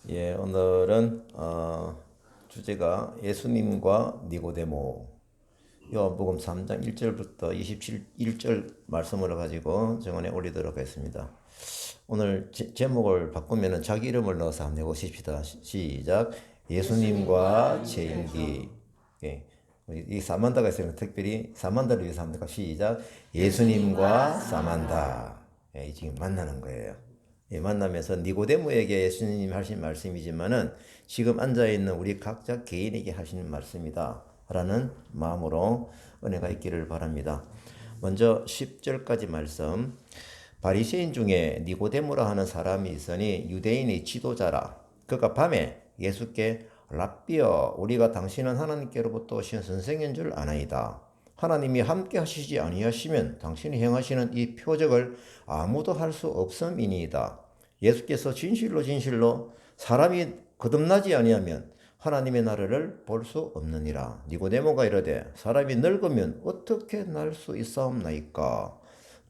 예, 오늘은 주제가 예수님과 니고데모 요한복음 3장 1절부터 27절 말씀을 가지고 정원에 올리도록 하겠습니다. 오늘 제목을 바꾸면 자기 이름을 넣어서 한번 해보십시다. 시작. 예수님과 제인기. 예. 이 사만다가 있으면 특별히 사만다를 위해서 합니다. 시작. 예수님과 사만다. 예, 이 지금 만나는 거예요. 예, 만나면서 니고데모에게 예수님이 하신 말씀이지만은 지금 앉아 있는 우리 각자 개인에게 하시는 말씀이다 라는 마음으로 은혜가 있기를 바랍니다. 먼저 10절까지 말씀. 바리새인 중에 니고데모라 하는 사람이 있으니 유대인의 지도자라. 그가 밤에 예수께 랍비여, 우리가 당신은 하나님께로부터 오신 선생인 줄 아나이다. 하나님이 함께 하시지 아니하시면 당신이 행하시는 이 표적을 아무도 할 수 없음이니이다. 예수께서 진실로 진실로 사람이 거듭나지 아니하면 하나님의 나라를 볼 수 없느니라. 니고데모가 이르되 사람이 늙으면 어떻게 날 수 있사옵나이까?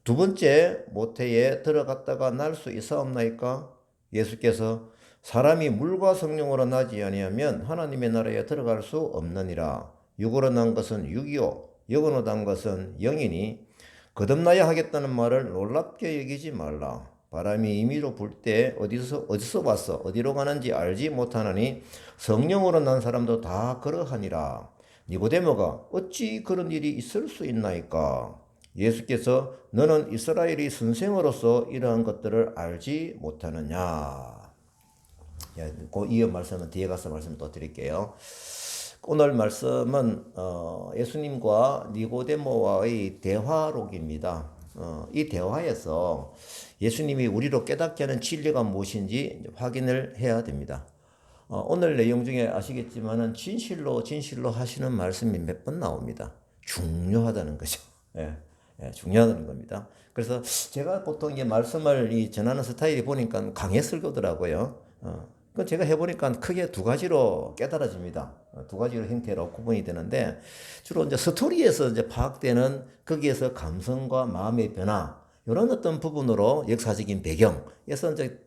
두 번째 모태에 들어갔다가 날 수 있사옵나이까? 예수께서 사람이 물과 성령으로 나지 아니하면 하나님의 나라에 들어갈 수 없느니라. 육으로 난 것은 육이요 영으로 난 것은 영이니 거듭나야 하겠다는 말을 놀랍게 여기지 말라. 바람이 임의로 불 때 어디서 왔어 어디로 가는지 알지 못하느니 성령으로 난 사람도 다 그러하니라. 니고데모가 어찌 그런 일이 있을 수 있나이까? 예수께서 너는 이스라엘의 선생으로서 이러한 것들을 알지 못하느냐. 그 이어 말씀은 뒤에 가서 말씀 또 드릴게요. 오늘 말씀은 예수님과 니고데모와의 대화록입니다. 이 대화에서 예수님이 우리로 깨닫게 하는 진리가 무엇인지 확인을 해야 됩니다. 오늘 내용 중에 아시겠지만은 진실로 하시는 말씀이 몇 번 나옵니다. 중요하다는 거죠. 예, 중요하다는 겁니다. 그래서 제가 보통 이제 말씀을 전하는 스타일이 보니까 강해 설교더라고요. 그 제가 해보니까 크게 두 가지로 깨달아집니다. 두 가지로 형태로 구분이 되는데 주로 이제 스토리에서 이제 파악되는 거기에서 감성과 마음의 변화 이런 어떤 부분으로 역사적인 배경에서 이제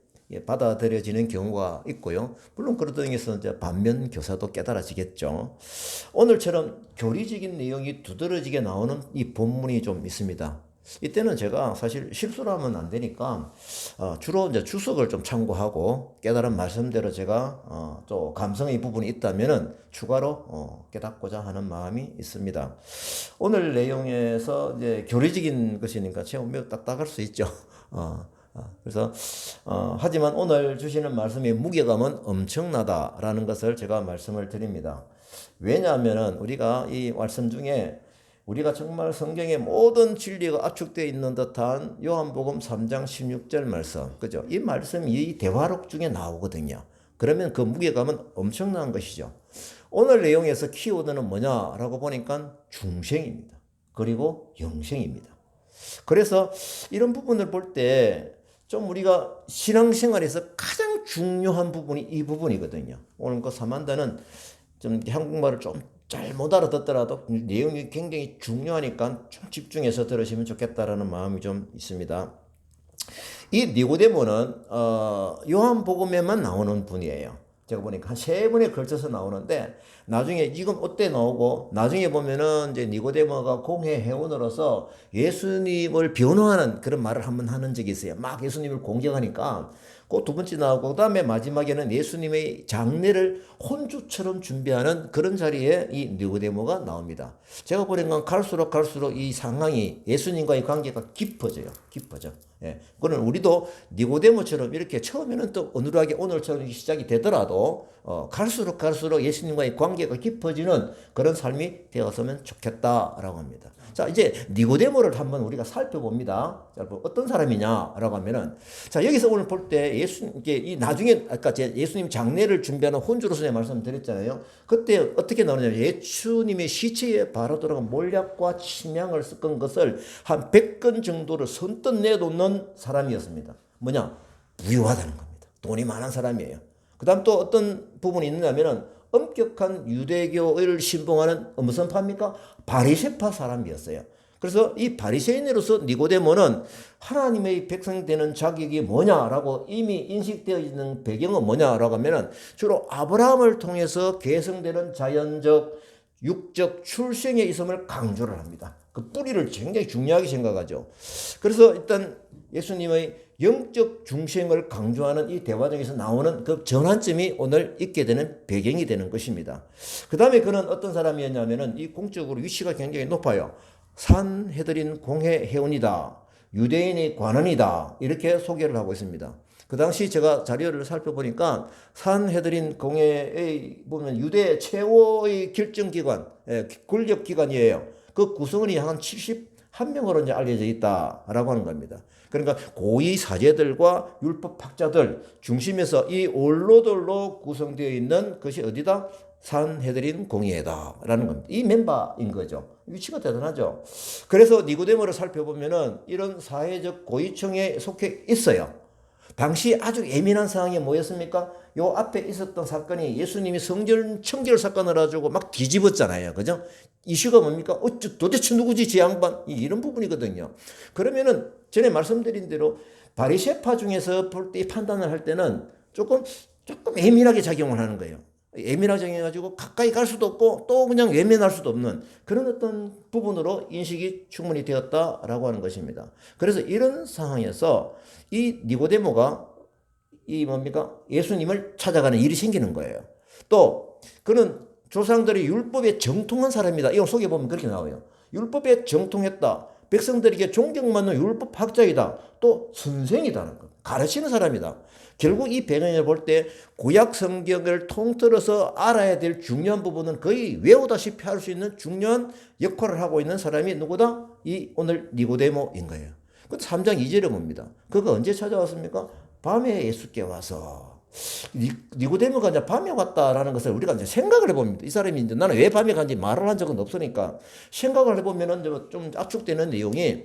받아들여지는 경우가 있고요. 물론 그런 등에서 이제 반면 교사도 깨달아지겠죠. 오늘처럼 교리적인 내용이 두드러지게 나오는 이 본문이 좀 있습니다. 이때는 제가 사실 실수를 하면 안 되니까 주로 이제 주석을 좀 참고하고 깨달은 말씀대로 제가 또 감성의 부분이 있다면은 추가로 깨닫고자 하는 마음이 있습니다. 오늘 내용에서 이제 교리적인 것이니까 제가 딱딱할 수 있죠. 그래서 하지만 오늘 주시는 말씀의 무게감은 엄청나다라는 것을 제가 말씀을 드립니다. 왜냐하면은 우리가 이 말씀 중에 우리가 정말 성경의 모든 진리가 압축되어 있는 듯한 요한복음 3장 16절 말씀, 그죠? 이 말씀이 이 대화록 중에 나오거든요. 그러면 그 무게감은 엄청난 것이죠. 오늘 내용에서 키워드는 뭐냐라고 보니까 중생입니다. 그리고 영생입니다. 그래서 이런 부분을 볼 때 좀 우리가 신앙생활에서 가장 중요한 부분이 이 부분이거든요. 오늘 그 사만다는 좀 한국말을 좀 잘 못 알아듣더라도 내용이 굉장히 중요하니까 좀 집중해서 들으시면 좋겠다라는 마음이 좀 있습니다. 이 니고데모는 요한복음에만 나오는 분이에요. 제가 보니까 한 세 번에 걸쳐서 나오는데 나중에 지금 어때 나오고 나중에 보면은 이제 니고데모가 공회 회원으로서 예수님을 변호하는 그런 말을 한번 하는 적이 있어요. 막 예수님을 공격하니까 그 두 번째 나오고 그다음에 마지막에는 예수님의 장례를 혼주처럼 준비하는 그런 자리에 이 니고데모가 나옵니다. 제가 보니까 갈수록 이 상황이 예수님과의 관계가 깊어져. 예. 그는 우리도 니고데모처럼 이렇게 처음에는 또 어눌하게 오늘처럼 시작이 되더라도 갈수록 예수님과의 관계가 깊어지는 그런 삶이 되었으면 좋겠다라고 합니다. 자, 이제 니고데모를 한번 우리가 살펴봅니다. 자, 어떤 사람이냐라고 하면은 자, 여기서 오늘 볼 때 이게 이 나중에 아까 예수님 장례를 준비하는 혼주로서 제가 말씀드렸잖아요. 그때 어떻게 나오냐면 예수님의 시체에 바로 들어간 몰약과 침향을 섞은 것을 한 100건 정도를 선뜻 내놓는 사람이었습니다. 뭐냐? 부유하다는 겁니다. 돈이 많은 사람이에요. 그 다음 또 어떤 부분이 있느냐면은 엄격한 유대교를 신봉하는 무슨 파입니까? 바리새파 사람이었어요. 그래서 이 바리새인으로서 니고데모는 하나님의 백성 되는 자격이 뭐냐라고 이미 인식되어 있는 배경은 뭐냐라고 하면은 주로 아브라함을 통해서 계승되는 자연적 육적 출생의 있음을 강조를 합니다. 그 뿌리를 굉장히 중요하게 생각하죠. 그래서 일단 예수님의 영적 중생을 강조하는 이 대화 중에서 나오는 그 전환점이 오늘 있게 되는 배경이 되는 것입니다. 그 다음에 그는 어떤 사람이었냐면은 이 공적으로 위치가 굉장히 높아요. 산헤드린 공회 회원이다. 유대인의 관원이다. 이렇게 소개를 하고 있습니다. 그 당시 제가 자료를 살펴보니까 산헤드린 공회의 보면 유대 최고의 결정기관, 권력기관이에요. 그 구성원이 한 71명으로 이제 알려져 있다라고 하는 겁니다. 그러니까 고위 사제들과 율법학자들 중심에서 이 원로들로 구성되어 있는 것이 어디다? 산헤드린 공회다라는 겁니다. 이 멤버인 거죠. 위치가 대단하죠. 그래서 니고데모를 살펴보면은 이런 사회적 고위층에 속해 있어요. 당시 아주 예민한 상황이 뭐였습니까? 요 앞에 있었던 사건이 예수님이 성전 청결 사건을 가지고 막 뒤집었잖아요. 그죠? 이슈가 뭡니까? 도대체 누구지 지 양반? 이런 부분이거든요. 그러면은 전에 말씀드린 대로 바리새파 중에서 볼 때 판단을 할 때는 조금 예민하게 작용을 하는 거예요. 예민하게 작용해가지고 가까이 갈 수도 없고 또 그냥 외면할 수도 없는 그런 어떤 부분으로 인식이 충분히 되었다라고 하는 것입니다. 그래서 이런 상황에서 이 니고데모가 이 뭡니까? 예수님을 찾아가는 일이 생기는 거예요. 또 그는 조상들이 율법에 정통한 사람이다. 이걸 속에 보면 그렇게 나와요. 율법에 정통했다. 백성들에게 존경받는 율법학자이다. 또 선생이다는 것. 가르치는 사람이다. 결국 이 배경을 볼 때 구약 성경을 통틀어서 알아야 될 중요한 부분은 거의 외우다시피 할 수 있는 중요한 역할을 하고 있는 사람이 누구다? 이 오늘 니고데모인 거예요. 그 3장 2절에 봅니다. 그가 언제 찾아왔습니까? 밤에 예수께 와서. 니고데모가 이제 밤에 왔다라는 것을 우리가 이제 생각을 해봅니다. 이 사람이 이제 나는 왜 밤에 간지 말을 한 적은 없으니까 생각을 해보면은 좀 압축되는 내용이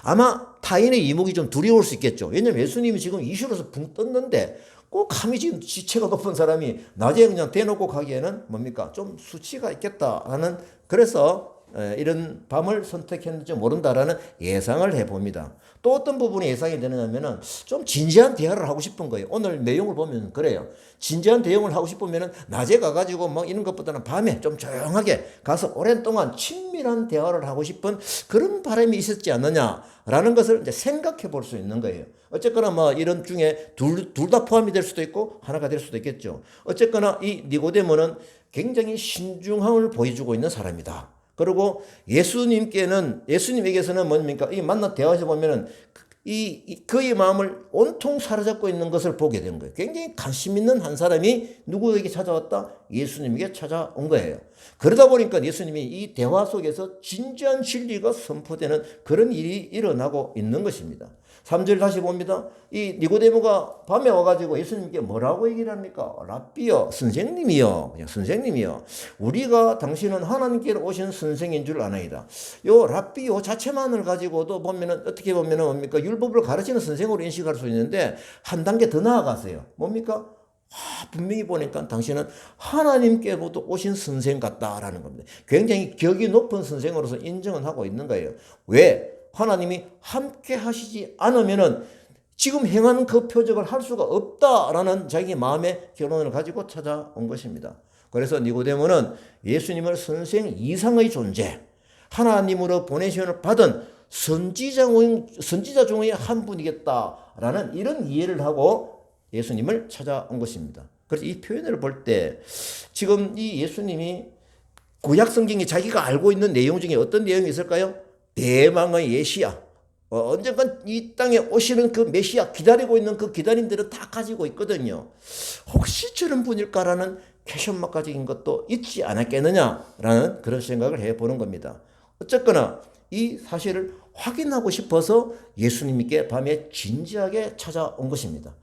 아마 타인의 이목이 좀 두려울 수 있겠죠. 왜냐면 예수님이 지금 이슈로서 붕 떴는데 꼭 감히 지금 지체가 높은 사람이 낮에 그냥 대놓고 가기에는 뭡니까? 좀 수치가 있겠다라는 그래서 이런 밤을 선택했는지 모른다라는 예상을 해봅니다. 또 어떤 부분이 예상이 되느냐면은 좀 진지한 대화를 하고 싶은 거예요. 오늘 내용을 보면 그래요. 진지한 대응을 하고 싶으면은 낮에 가가지고 뭐 이런 것보다는 밤에 좀 조용하게 가서 오랜 동안 친밀한 대화를 하고 싶은 그런 바람이 있었지 않느냐라는 것을 이제 생각해 볼 수 있는 거예요. 어쨌거나 뭐 이런 중에 둘 다 포함이 될 수도 있고 하나가 될 수도 있겠죠. 어쨌거나 이 니고데모는 굉장히 신중함을 보여주고 있는 사람이다. 그리고 예수님에게서는 뭡니까? 이 만나 대화에서 보면은 그의 마음을 온통 사로잡고 있는 것을 보게 된 거예요. 굉장히 관심 있는 한 사람이 누구에게 찾아왔다? 예수님에게 찾아온 거예요. 그러다 보니까 예수님이 이 대화 속에서 진지한 진리가 선포되는 그런 일이 일어나고 있는 것입니다. 3절 다시 봅니다. 이 니고데모가 밤에 와가지고 예수님께 뭐라고 얘기를 합니까? 랍비여, 선생님이여, 선생님이여. 우리가 당신은 하나님께로 오신 선생인 줄 아나이다. 요 랍비요 자체만을 가지고도 보면은 어떻게 보면은 뭡니까? 율법을 가르치는 선생으로 인식할 수 있는데 한 단계 더 나아가세요. 뭡니까? 분명히 보니까 당신은 하나님께로부터 오신 선생 같다라는 겁니다. 굉장히 격이 높은 선생으로서 인정은 하고 있는 거예요. 왜? 하나님이 함께 하시지 않으면은 지금 행하는 그 표적을 할 수가 없다라는 자기 마음의 결론을 가지고 찾아온 것입니다. 그래서 니고데모는 예수님을 선생 이상의 존재, 하나님으로 보내심을 받은 선지자 중의 한 분이겠다라는 이런 이해를 하고 예수님을 찾아온 것입니다. 그래서 이 표현을 볼 때 지금 이 예수님이 구약 성경에 자기가 알고 있는 내용 중에 어떤 내용이 있을까요? 대망의 예시야. 언젠간 이 땅에 오시는 그 메시아 기다리고 있는 그 기다림들은 다 가지고 있거든요. 혹시 저런 분일까라는 퀘션마크적인 것도 있지 않았겠느냐라는 그런 생각을 해보는 겁니다. 어쨌거나 이 사실을 확인하고 싶어서 예수님께 밤에 진지하게 찾아온 것입니다.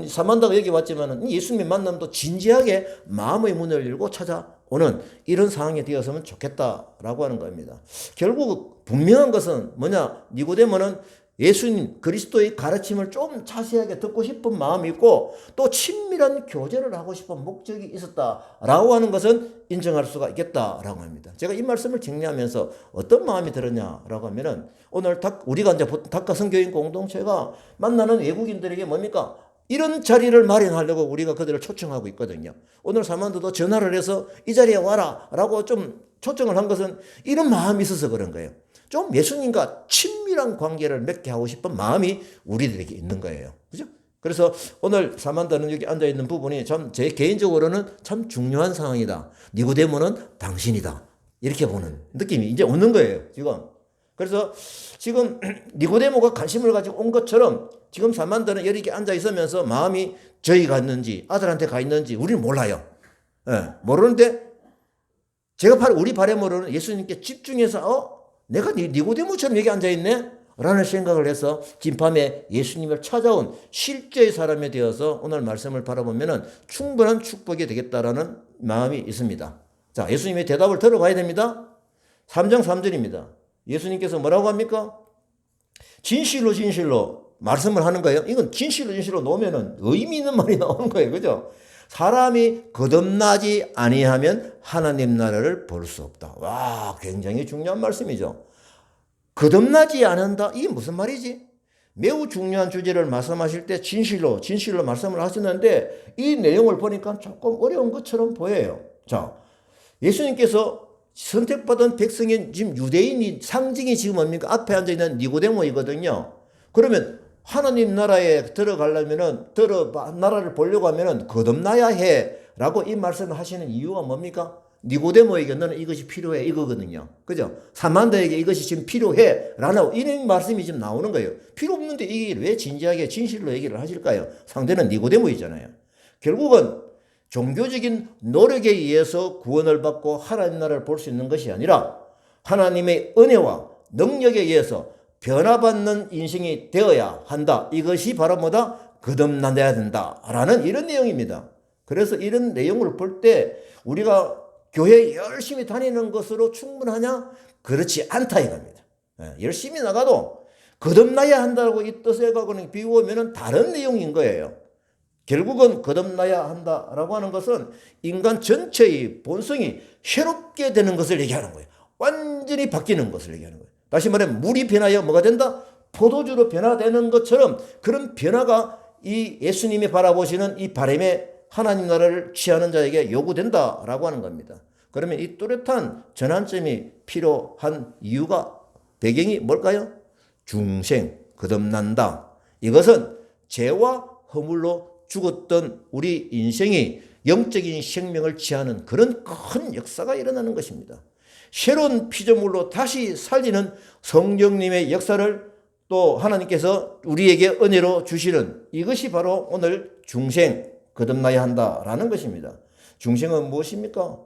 사만다가 여기 왔지만 예수님의 만남도 진지하게 마음의 문을 열고 찾아오는 이런 상황이 되었으면 좋겠다라고 하는 겁니다. 결국 분명한 것은 뭐냐? 니고데모는 예수님 그리스도의 가르침을 좀 자세하게 듣고 싶은 마음이 있고 또 친밀한 교제를 하고 싶은 목적이 있었다라고 하는 것은 인정할 수가 있겠다라고 합니다. 제가 이 말씀을 정리하면서 어떤 마음이 들었냐라고 하면은 오늘 우리가 이제 닥카 선교인 공동체가 만나는 외국인들에게 뭡니까? 이런 자리를 마련하려고 우리가 그들을 초청하고 있거든요. 오늘 사만도도 전화를 해서 이 자리에 와라 라고 좀 초청을 한 것은 이런 마음이 있어서 그런 거예요. 좀 예수님과 친밀한 관계를 맺게 하고 싶은 마음이 우리들에게 있는 거예요. 그죠? 그래서 오늘 사만다는 여기 앉아있는 부분이 참 제 개인적으로는 참 중요한 상황이다. 니고데모는 당신이다. 이렇게 보는 느낌이 이제 오는 거예요. 지금. 그래서 지금 니고데모가 관심을 가지고 온 것처럼 지금 사만다는 여기 앉아 있으면서 마음이 저희 가 있는지 아들한테 가 있는지 우리는 몰라요. 예, 모르는데 제가 우리 바람으로는 예수님께 집중해서 내가 니고데모처럼 여기 앉아있네? 라는 생각을 해서 긴밤에 예수님을 찾아온 실제의 사람이 되어서 오늘 말씀을 바라보면 충분한 축복이 되겠다라는 마음이 있습니다. 자, 예수님의 대답을 들어가야 됩니다. 3장 3절입니다. 예수님께서 뭐라고 합니까? 진실로 진실로 말씀을 하는 거예요. 이건 진실로 놓으면 의미 있는 말이 나오는 거예요. 그죠? 사람이 거듭나지 아니하면 하나님 나라를 볼 수 없다. 와, 굉장히 중요한 말씀이죠. 거듭나지 않는다? 이게 무슨 말이지? 매우 중요한 주제를 말씀하실 때 진실로 말씀을 하시는데 이 내용을 보니까 조금 어려운 것처럼 보여요. 자, 예수님께서 선택받은 백성인 지금 유대인이 상징이 지금 뭡니까? 앞에 앉아있는 니고데모이거든요. 그러면 하나님 나라에 들어가려면은, 나라를 보려고 하면은 거듭나야 해. 라고 이 말씀을 하시는 이유가 뭡니까? 니고데모에게 너는 이것이 필요해. 이거거든요. 그죠? 사만다에게 이것이 지금 필요해. 라는 이런 말씀이 지금 나오는 거예요. 필요 없는데 이게 왜 진지하게 진실로 얘기를 하실까요? 상대는 니고데모이잖아요. 결국은 종교적인 노력에 의해서 구원을 받고 하나님 나라를 볼 수 있는 것이 아니라 하나님의 은혜와 능력에 의해서 변화받는 인생이 되어야 한다. 이것이 바로 뭐다? 거듭나야 된다라는 이런 내용입니다. 그래서 이런 내용을 볼 때 우리가 교회 열심히 다니는 것으로 충분하냐? 그렇지 않다 이겁니다. 열심히 나가도 거듭나야 한다고 이 뜻에 갖고는 비우면 다른 내용인 거예요. 결국은 거듭나야 한다라고 하는 것은 인간 전체의 본성이 새롭게 되는 것을 얘기하는 거예요. 완전히 바뀌는 것을 얘기하는 거예요. 다시 말하면 물이 변하여 뭐가 된다? 포도주로 변화되는 것처럼 그런 변화가 이 예수님이 바라보시는 이 바람에 하나님 나라를 취하는 자에게 요구된다라고 하는 겁니다. 그러면 이 뚜렷한 전환점이 필요한 이유가 배경이 뭘까요? 중생, 거듭난다. 이것은 죄와 허물로 죽었던 우리 인생이 영적인 생명을 취하는 그런 큰 역사가 일어나는 것입니다. 새로운 피조물로 다시 살리는 성령님의 역사를 또 하나님께서 우리에게 은혜로 주시는 이것이 바로 오늘 중생, 거듭나야 한다라는 것입니다. 중생은 무엇입니까?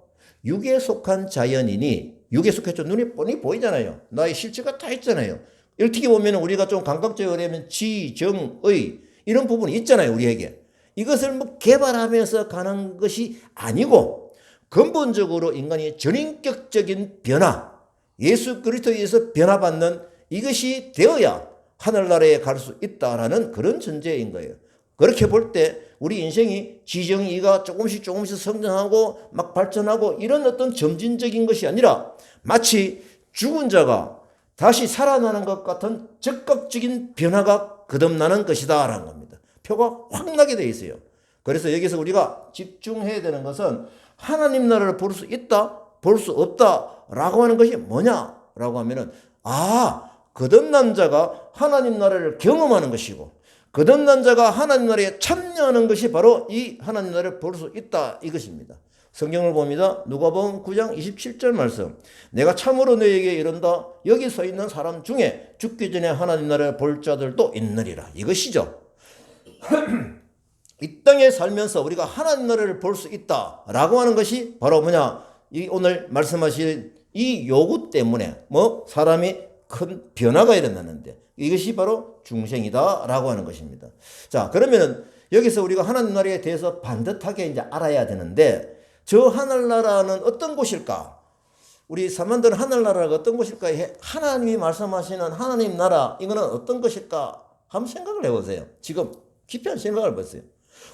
육에 속한 자연인이, 육에 속했죠. 눈에 뻔히 보이잖아요. 나의 실체가 다 있잖아요. 어떻게 보면 우리가 좀 감각적으로 하면 지, 정, 의 이런 부분이 있잖아요. 우리에게. 이것을 뭐 개발하면서 가는 것이 아니고 근본적으로 인간이 전인격적인 변화, 예수 그리스도에 의해서 변화받는 이것이 되어야 하늘나라에 갈 수 있다라는 그런 전제인 거예요. 그렇게 볼 때 우리 인생이 지정의가 조금씩 성장하고 막 발전하고 이런 어떤 점진적인 것이 아니라 마치 죽은 자가 다시 살아나는 것 같은 적극적인 변화가 거듭나는 것이다 라는 겁니다. 표가 확 나게 돼 있어요. 그래서 여기서 우리가 집중해야 되는 것은 하나님 나라를 볼 수 있다, 볼 수 없다 라고 하는 것이 뭐냐라고 하면은 거듭난 자가 하나님 나라를 경험하는 것이고 거듭난 자가 하나님 나라에 참여하는 것이 바로 이 하나님 나라를 볼 수 있다 이것입니다. 성경을 봅니다. 누가복음 9장 27절 말씀. 내가 참으로 너에게 이른다. 여기 서 있는 사람 중에 죽기 전에 하나님 나라를 볼 자들도 있느니라. 이것이죠. 이 땅에 살면서 우리가 하나님 나라를 볼 수 있다라고 하는 것이 바로 뭐냐? 이 오늘 말씀하신 이 요구 때문에 사람이 큰 변화가 일어나는데 이것이 바로 중생이다라고 하는 것입니다. 자, 그러면은 여기서 우리가 하나님 나라에 대해서 반듯하게 이제 알아야 되는데 저 하늘나라는 어떤 곳일까? 우리 사람들은 하늘나라가 어떤 곳일까? 하나님이 말씀하시는 하나님 나라, 이거는 어떤 것일까? 한번 생각을 해보세요. 지금 깊이 한번 생각을 해보세요.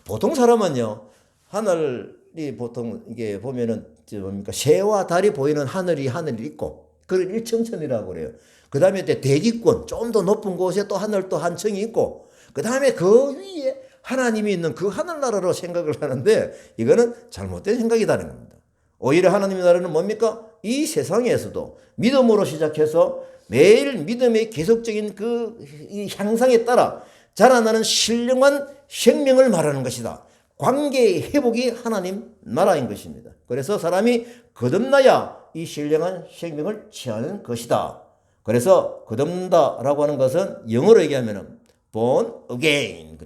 보통 사람은요, 하늘이 보통 이게 보면은 뭡니까? 새와 달이 보이는 하늘이 있고, 그걸 일청천이라고 그래요. 그 다음에 대기권, 좀 더 높은 곳에 또 하늘 또 한 층이 있고, 그 다음에 그 위에 하나님이 있는 그 하늘나라로 생각을 하는데, 이거는 잘못된 생각이라는 겁니다. 오히려 하나님의 나라는 뭡니까? 이 세상에서도 믿음으로 시작해서 매일 믿음의 계속적인 이 향상에 따라 자라나는 신령한 생명을 말하는 것이다. 관계의 회복이 하나님 나라인 것입니다. 그래서 사람이 거듭나야 이 신령한 생명을 취하는 것이다. 그래서 거듭난다라고 하는 것은 영어로 얘기하면 born again,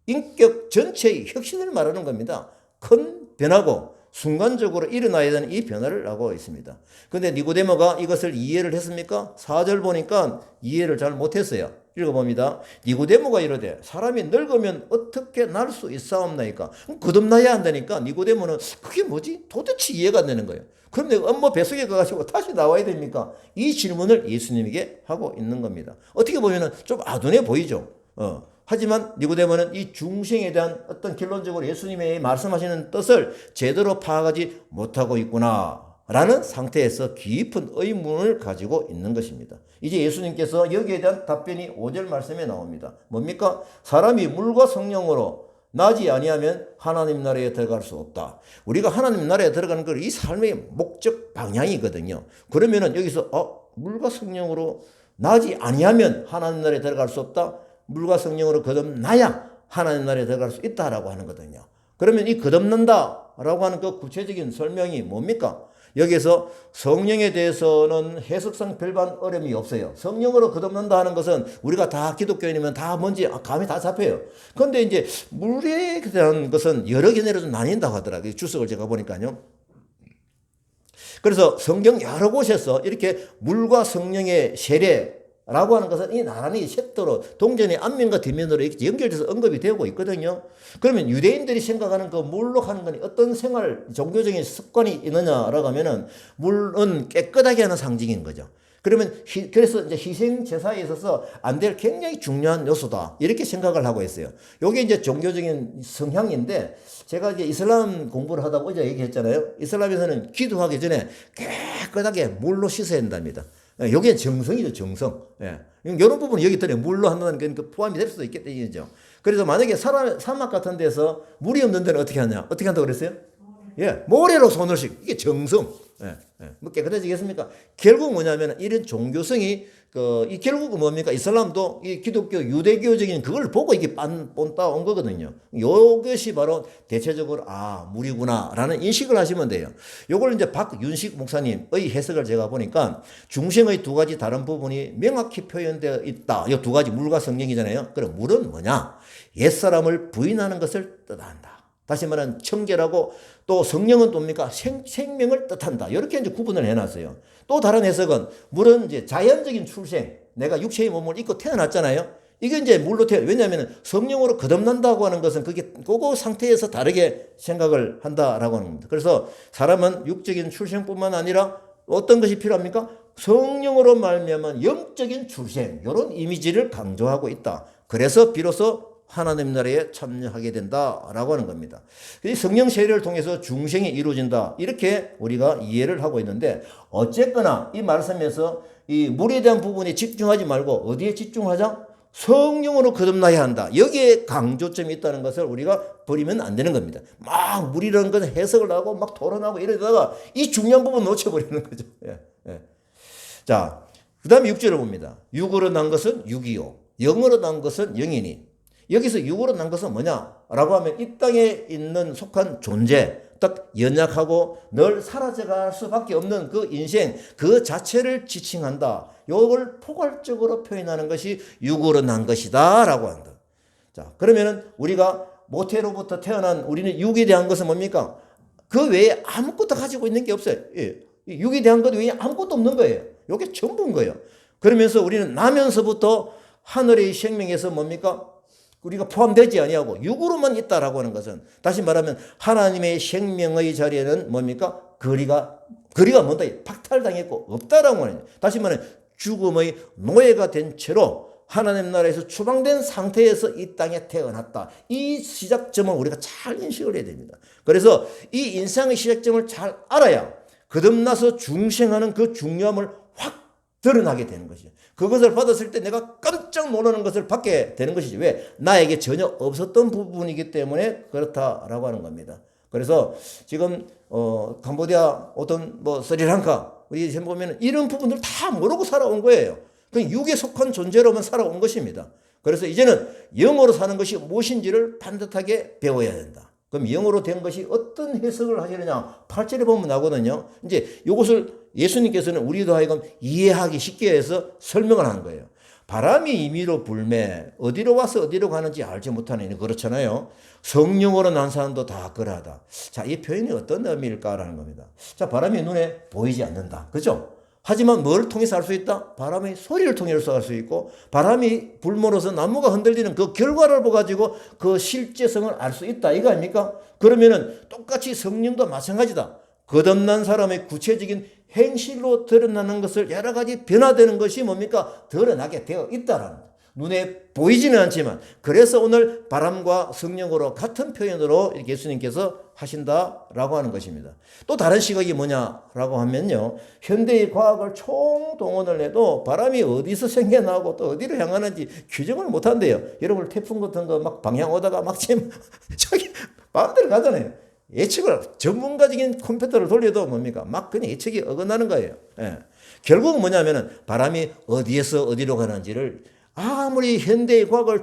인격 전체의 혁신을 말하는 겁니다. 큰 변화고 순간적으로 일어나야 되는 이 변화를 하고 있습니다. 그런데 니고데모가 이것을 이해를 했습니까? 4절 보니까 이해를 잘 못했어요. 읽어봅니다. 니고데모가 이르되 사람이 늙으면 어떻게 날 수 있사옵나이까? 거듭나야 한다니까. 니고데모는 그게 뭐지? 도대체 이해가 안 되는 거예요. 그럼 내가 엄마 뱃속에 가가지고 다시 나와야 됩니까? 이 질문을 예수님에게 하고 있는 겁니다. 어떻게 보면 좀 아둔해 보이죠. 하지만 니고데모는 이 중생에 대한 어떤 결론적으로 예수님의 말씀하시는 뜻을 제대로 파악하지 못하고 있구나 라는 상태에서 깊은 의문을 가지고 있는 것입니다. 이제 예수님께서 여기에 대한 답변이 5절 말씀에 나옵니다. 뭡니까? 사람이 물과 성령으로 나지 아니하면 하나님 나라에 들어갈 수 없다. 우리가 하나님 나라에 들어가는 건 이 삶의 목적 방향이거든요. 그러면은 여기서 물과 성령으로 나지 아니하면 하나님 나라에 들어갈 수 없다. 물과 성령으로 거듭나야 하나님 나라에 들어갈 수 있다라고 하는 거거든요. 그러면 이 거듭난다라고 하는 그 구체적인 설명이 뭡니까? 여기서 성령에 대해서는 해석상 별반 어려움이 없어요. 성령으로 거듭난다 하는 것은 우리가 다 기독교인이면 다 뭔지 감이 다 잡혀요. 그런데 이제 물에 대한 것은 여러 개념으로 좀 나뉜다고 하더라고요. 주석을 제가 보니까요. 그래서 성경 여러 곳에서 이렇게 물과 성령의 세례 라고 하는 것은 이 나란히 세트로 동전의 앞면과 뒷면으로 이렇게 연결돼서 언급이 되고 있거든요. 그러면 유대인들이 생각하는 그 물로 하는 건 어떤 생활, 종교적인 습관이 있느냐라고 하면은 물은 깨끗하게 하는 상징인 거죠. 그러면 그래서 이제 희생 제사에 있어서 안 될 굉장히 중요한 요소다. 이렇게 생각을 하고 있어요. 요게 이제 종교적인 성향인데 제가 이제 이슬람 공부를 하다 어제 얘기했잖아요. 이슬람에서는 기도하기 전에 깨끗하게 물로 씻어야 된답니다. 여기에 정성이죠, 정성. 예. 이런 부분은 여기 들에 물로 한다는 게 포함이 될 수도 있겠다, 이거죠. 그래서 만약에 사막 같은 데서 물이 없는 데는 어떻게 하냐? 어떻게 한다고 그랬어요? 예, 모래로 손을 씻고. 이게 정성. 예, 예. 뭐 깨끗해지겠습니까? 결국 뭐냐면 이런 종교성이 이 결국은 뭡니까? 이슬람도 이 기독교 유대교적인 그걸 보고 이게 본따 온 거거든요. 이것이 바로 대체적으로 물이구나라는 인식을 하시면 돼요. 요걸 이제 박윤식 목사님의 해석을 제가 보니까 중생의 두 가지 다른 부분이 명확히 표현되어 있다. 이 두 가지 물과 성령이잖아요. 그럼 물은 뭐냐? 옛사람을 부인하는 것을 뜻한다. 다시 말하면 청결하고 또 성령은 뭡니까? 생명을 뜻한다. 이렇게 이제 구분을 해놨어요. 또 다른 해석은 물은 이제 자연적인 출생. 내가 육체의 몸을 입고 태어났잖아요. 이게 이제 물로 왜냐하면 성령으로 거듭난다고 하는 것은 그게 그 상태에서 다르게 생각을 한다라고 하는 겁니다. 그래서 사람은 육적인 출생뿐만 아니라 어떤 것이 필요합니까? 성령으로 말미암은 영적인 출생. 이런 이미지를 강조하고 있다. 그래서 비로소 하나님 나라에 참여하게 된다라고 하는 겁니다. 성령 세례를 통해서 중생이 이루어진다. 이렇게 우리가 이해를 하고 있는데 어쨌거나 이 말씀에서 이 물에 대한 부분에 집중하지 말고 어디에 집중하자? 성령으로 거듭나야 한다. 여기에 강조점이 있다는 것을 우리가 버리면 안 되는 겁니다. 막 물이라는 건 해석을 하고 막 토론하고 이러다가 이 중요한 부분 놓쳐버리는 거죠. 예, 예. 자, 그 다음에 6절을 봅니다. 육으로 난 것은 육이요. 영으로 난 것은 영이니. 여기서 육으로 난 것은 뭐냐라고 하면 이 땅에 있는 속한 존재, 딱 연약하고 늘 사라져갈 수밖에 없는 그 인생 그 자체를 지칭한다. 이걸 포괄적으로 표현하는 것이 육으로 난 것이다 라고 한다. 자, 그러면은 우리가 모태로부터 태어난 우리는 육에 대한 것은 뭡니까? 그 외에 아무것도 가지고 있는 게 없어요. 예. 육에 대한 것 외에 아무것도 없는 거예요. 이게 전부인 거예요. 그러면서 우리는 나면서부터 하늘의 생명에서 뭡니까? 우리가 포함되지 아니하고 육으로만 있다라고 하는 것은 다시 말하면 하나님의 생명의 자리에는 뭡니까? 거리가 거리가 먼다. 박탈당했고 없다라고 하는, 다시 말해 죽음의 노예가 된 채로 하나님 나라에서 추방된 상태에서 이 땅에 태어났다. 이 시작점을 우리가 잘 인식을 해야 됩니다. 그래서 이 인생의 시작점을 잘 알아야 거듭나서 중생하는 그 중요함을 확 드러나게 되는 것이죠. 그것을 받았을 때 내가 깜짝 놀라는 것을 받게 되는 것이지. 왜? 나에게 전혀 없었던 부분이기 때문에 그렇다라고 하는 겁니다. 그래서 지금 캄보디아, 어떤 스리랑카, 우리 보면 이런 부분들 다 모르고 살아온 거예요. 그 육에 속한 존재로만 살아온 것입니다. 그래서 이제는 영으로 사는 것이 무엇인지를 반듯하게 배워야 된다. 그럼 영으로 된 것이 어떤 해석을 하시느냐? 8절에 보면 나거든요. 이제 이것을 예수님께서는 우리도 하여금 이해하기 쉽게 해서 설명을 하는 거예요. 바람이 임의로 불매, 어디로 와서 어디로 가는지 알지 못하는, 그렇잖아요. 성령으로 난 사람도 다 그러하다. 자, 이 표현이 어떤 의미일까라는 겁니다. 자, 바람이 눈에 보이지 않는다. 그죠? 하지만 뭘 통해서 알 수 있다? 바람의 소리를 통해서 알 수 있고, 바람이 불면서 나무가 흔들리는 그 결과를 보가지고 그 실제성을 알 수 있다. 이거 아닙니까? 그러면은 똑같이 성령도 마찬가지다. 거듭난 사람의 구체적인 행실로 드러나는 것을 여러 가지 변화되는 것이 뭡니까? 드러나게 되어 있다라는 거예요. 눈에 보이지는 않지만, 그래서 오늘 바람과 성령으로 같은 표현으로 예수님께서 하신다라고 하는 것입니다. 또 다른 시각이 뭐냐라고 하면요, 현대의 과학을 총동원을 해도 바람이 어디서 생겨나고 또 어디로 향하는지 규정을 못한대요. 여러분 태풍 같은 거 막 방향 오다가 막 지금 저기 마음대로 가잖아요. 예측을, 전문가적인 컴퓨터를 돌려도 뭡니까? 막 그냥 예측이 어긋나는 거예요. 예. 결국은 뭐냐면은 바람이 어디에서 어디로 가는지를 아무리 현대의 과학을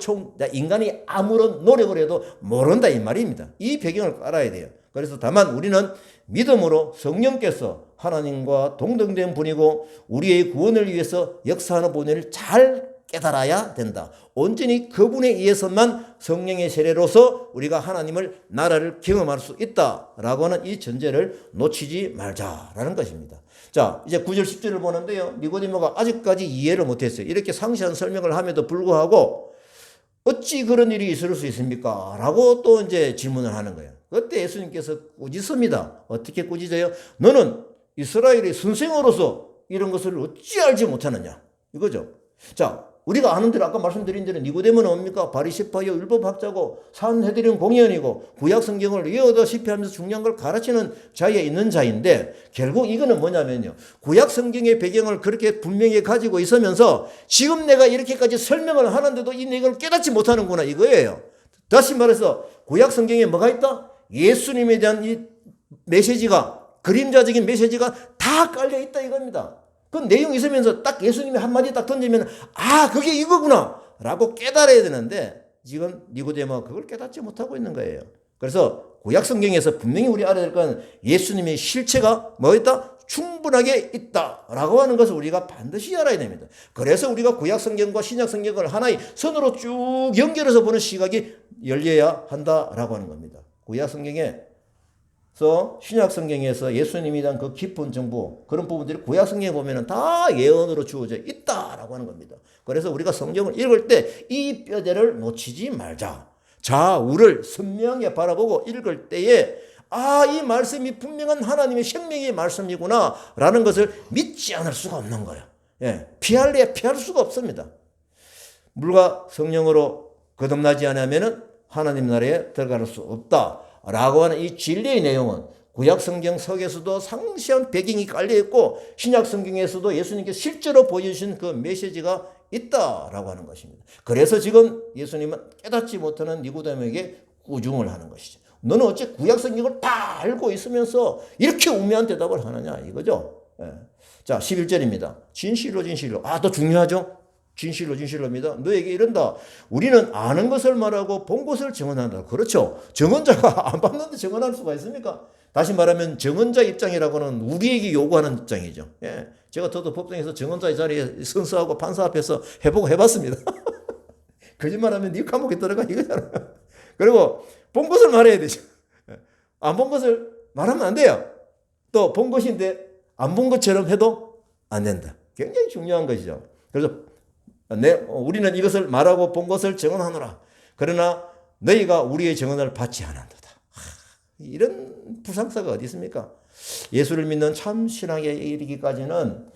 인간이 아무런 노력을 해도 모른다 이 말입니다. 이 배경을 알아야 돼요. 그래서 다만 우리는 믿음으로 성령께서 하나님과 동등된 분이고 우리의 구원을 위해서 역사하는 분을 잘 깨달아야 된다. 온전히 그분에 의해서만 성령의 세례로서 우리가 하나님을, 나라를 경험할 수 있다라고 하는 이 전제를 놓치지 말자라는 것입니다. 자, 이제 9절 10절을 보는데요, 니고데모가 아직까지 이해를 못했어요. 이렇게 상세한 설명을 함에도 불구하고 어찌 그런 일이 있을 수 있습니까? 라고 또 이제 질문을 하는 거예요. 그때 예수님께서 꾸짖습니다. 어떻게 꾸짖어요? 너는 이스라엘의 선생으로서 이런 것을 어찌 알지 못하느냐? 이거죠. 자, 우리가 아는 대로, 아까 말씀드린 대로 니고데모는 뭡니까? 바리새파요, 율법학자고 산헤드린 공의원이고 구약 성경을 외우다시피 하면서 중요한 걸 가르치는 자리에 있는 자인데, 결국 이거는 뭐냐면요, 구약 성경의 배경을 그렇게 분명히 가지고 있으면서 지금 내가 이렇게까지 설명을 하는데도 이 내용을 깨닫지 못하는구나 이거예요. 다시 말해서 구약 성경에 뭐가 있다? 예수님에 대한 이 메시지가, 그림자적인 메시지가 다 깔려 있다 이겁니다. 그 내용이 있으면서 딱 예수님이 한마디 딱 던지면, 아, 그게 이거구나 라고 깨달아야 되는데, 지금 니고데모가 그걸 깨닫지 못하고 있는 거예요. 그래서 구약 성경에서 분명히 우리 알아야 될 건 예수님의 실체가 뭐 있다? 충분하게 있다라고 하는 것을 우리가 반드시 알아야 됩니다. 그래서 우리가 구약 성경과 신약 성경을 하나의 선으로 쭉 연결해서 보는 시각이 열려야 한다라고 하는 겁니다. 구약 성경에 신약 성경에서 예수님에 대한 그 깊은 정보, 그런 부분들이 구약 성경에 보면 다 예언으로 주어져 있다라고 하는 겁니다. 그래서 우리가 성경을 읽을 때 이 뼈대를 놓치지 말자. 좌우를 선명하게 바라보고 읽을 때에, 아, 이 말씀이 분명한 하나님의 생명의 말씀이구나 라는 것을 믿지 않을 수가 없는 거예요. 예, 피할 수가 없습니다. 물과 성령으로 거듭나지 않으면 하나님 나라에 들어갈 수 없다 라고 하는 이 진리의 내용은 구약 성경 석에서도 상세한 배경이 깔려있고, 신약 성경에서도 예수님께서 실제로 보여주신 그 메시지가 있다라고 하는 것입니다. 그래서 지금 예수님은 깨닫지 못하는 니고데모에게 꾸중을 하는 것이죠. 너는 어째 구약 성경을 다 알고 있으면서 이렇게 우매한 대답을 하느냐 이거죠. 예. 자, 11절입니다. 진실로 진실로. 아, 또 중요하죠. 진실로 진실로입니다. 너에게 이른다. 우리는 아는 것을 말하고 본 것을 증언한다. 그렇죠. 증언자가 안 봤는데 증언할 수가 있습니까? 다시 말하면 증언자 입장이라고는 우리에게 요구하는 입장이죠. 예. 저도 법정에서 증언자의 자리에 선서하고 판사 앞에서 해봤습니다. 거짓말하면 네 감옥에 들어가 이거잖아요. 그리고 본 것을 말해야 되죠. 안 본 것을 말하면 안 돼요. 또 본 것인데 안 본 것처럼 해도 안 된다. 굉장히 중요한 것이죠. 그래서 우리는 이것을 말하고 본 것을 증언하노라. 그러나 너희가 우리의 증언을 받지 않는도다. 이런 불상사가 어디 있습니까? 예수를 믿는 참 신앙에 이르기까지는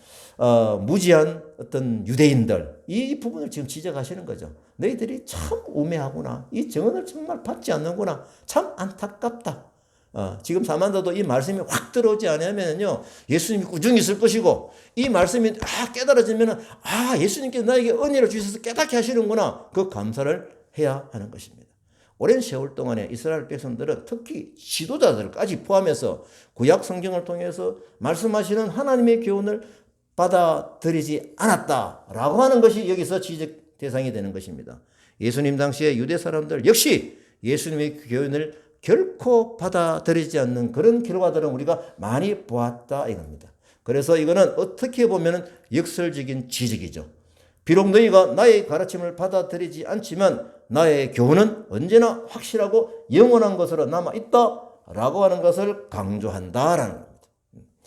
무지한 어떤 유대인들 이 부분을 지금 지적하시는 거죠. 너희들이 참 우매하구나. 이 정언을 정말 받지 않는구나. 참 안타깝다. 지금 사만다도 이 말씀이 확 들어오지 않으면요 예수님이 꾸준히 있을 것이고 이 말씀이 깨달아지면은 예수님께서 나에게 은혜를 주셔서 깨닫게 하시는구나. 그 감사를 해야 하는 것입니다. 오랜 세월 동안에 이스라엘 백성들은 특히 지도자들까지 포함해서 구약 성경을 통해서 말씀하시는 하나님의 교훈을 받아들이지 않았다라고 하는 것이 여기서 지적 대상이 되는 것입니다. 예수님 당시에 유대 사람들 역시 예수님의 교훈을 결코 받아들이지 않는 그런 결과들은 우리가 많이 보았다 이겁니다. 그래서 이거는 어떻게 보면 역설적인 지적이죠. 비록 너희가 나의 가르침을 받아들이지 않지만 나의 교훈은 언제나 확실하고 영원한 것으로 남아있다라고 하는 것을 강조한다라는 겁니다.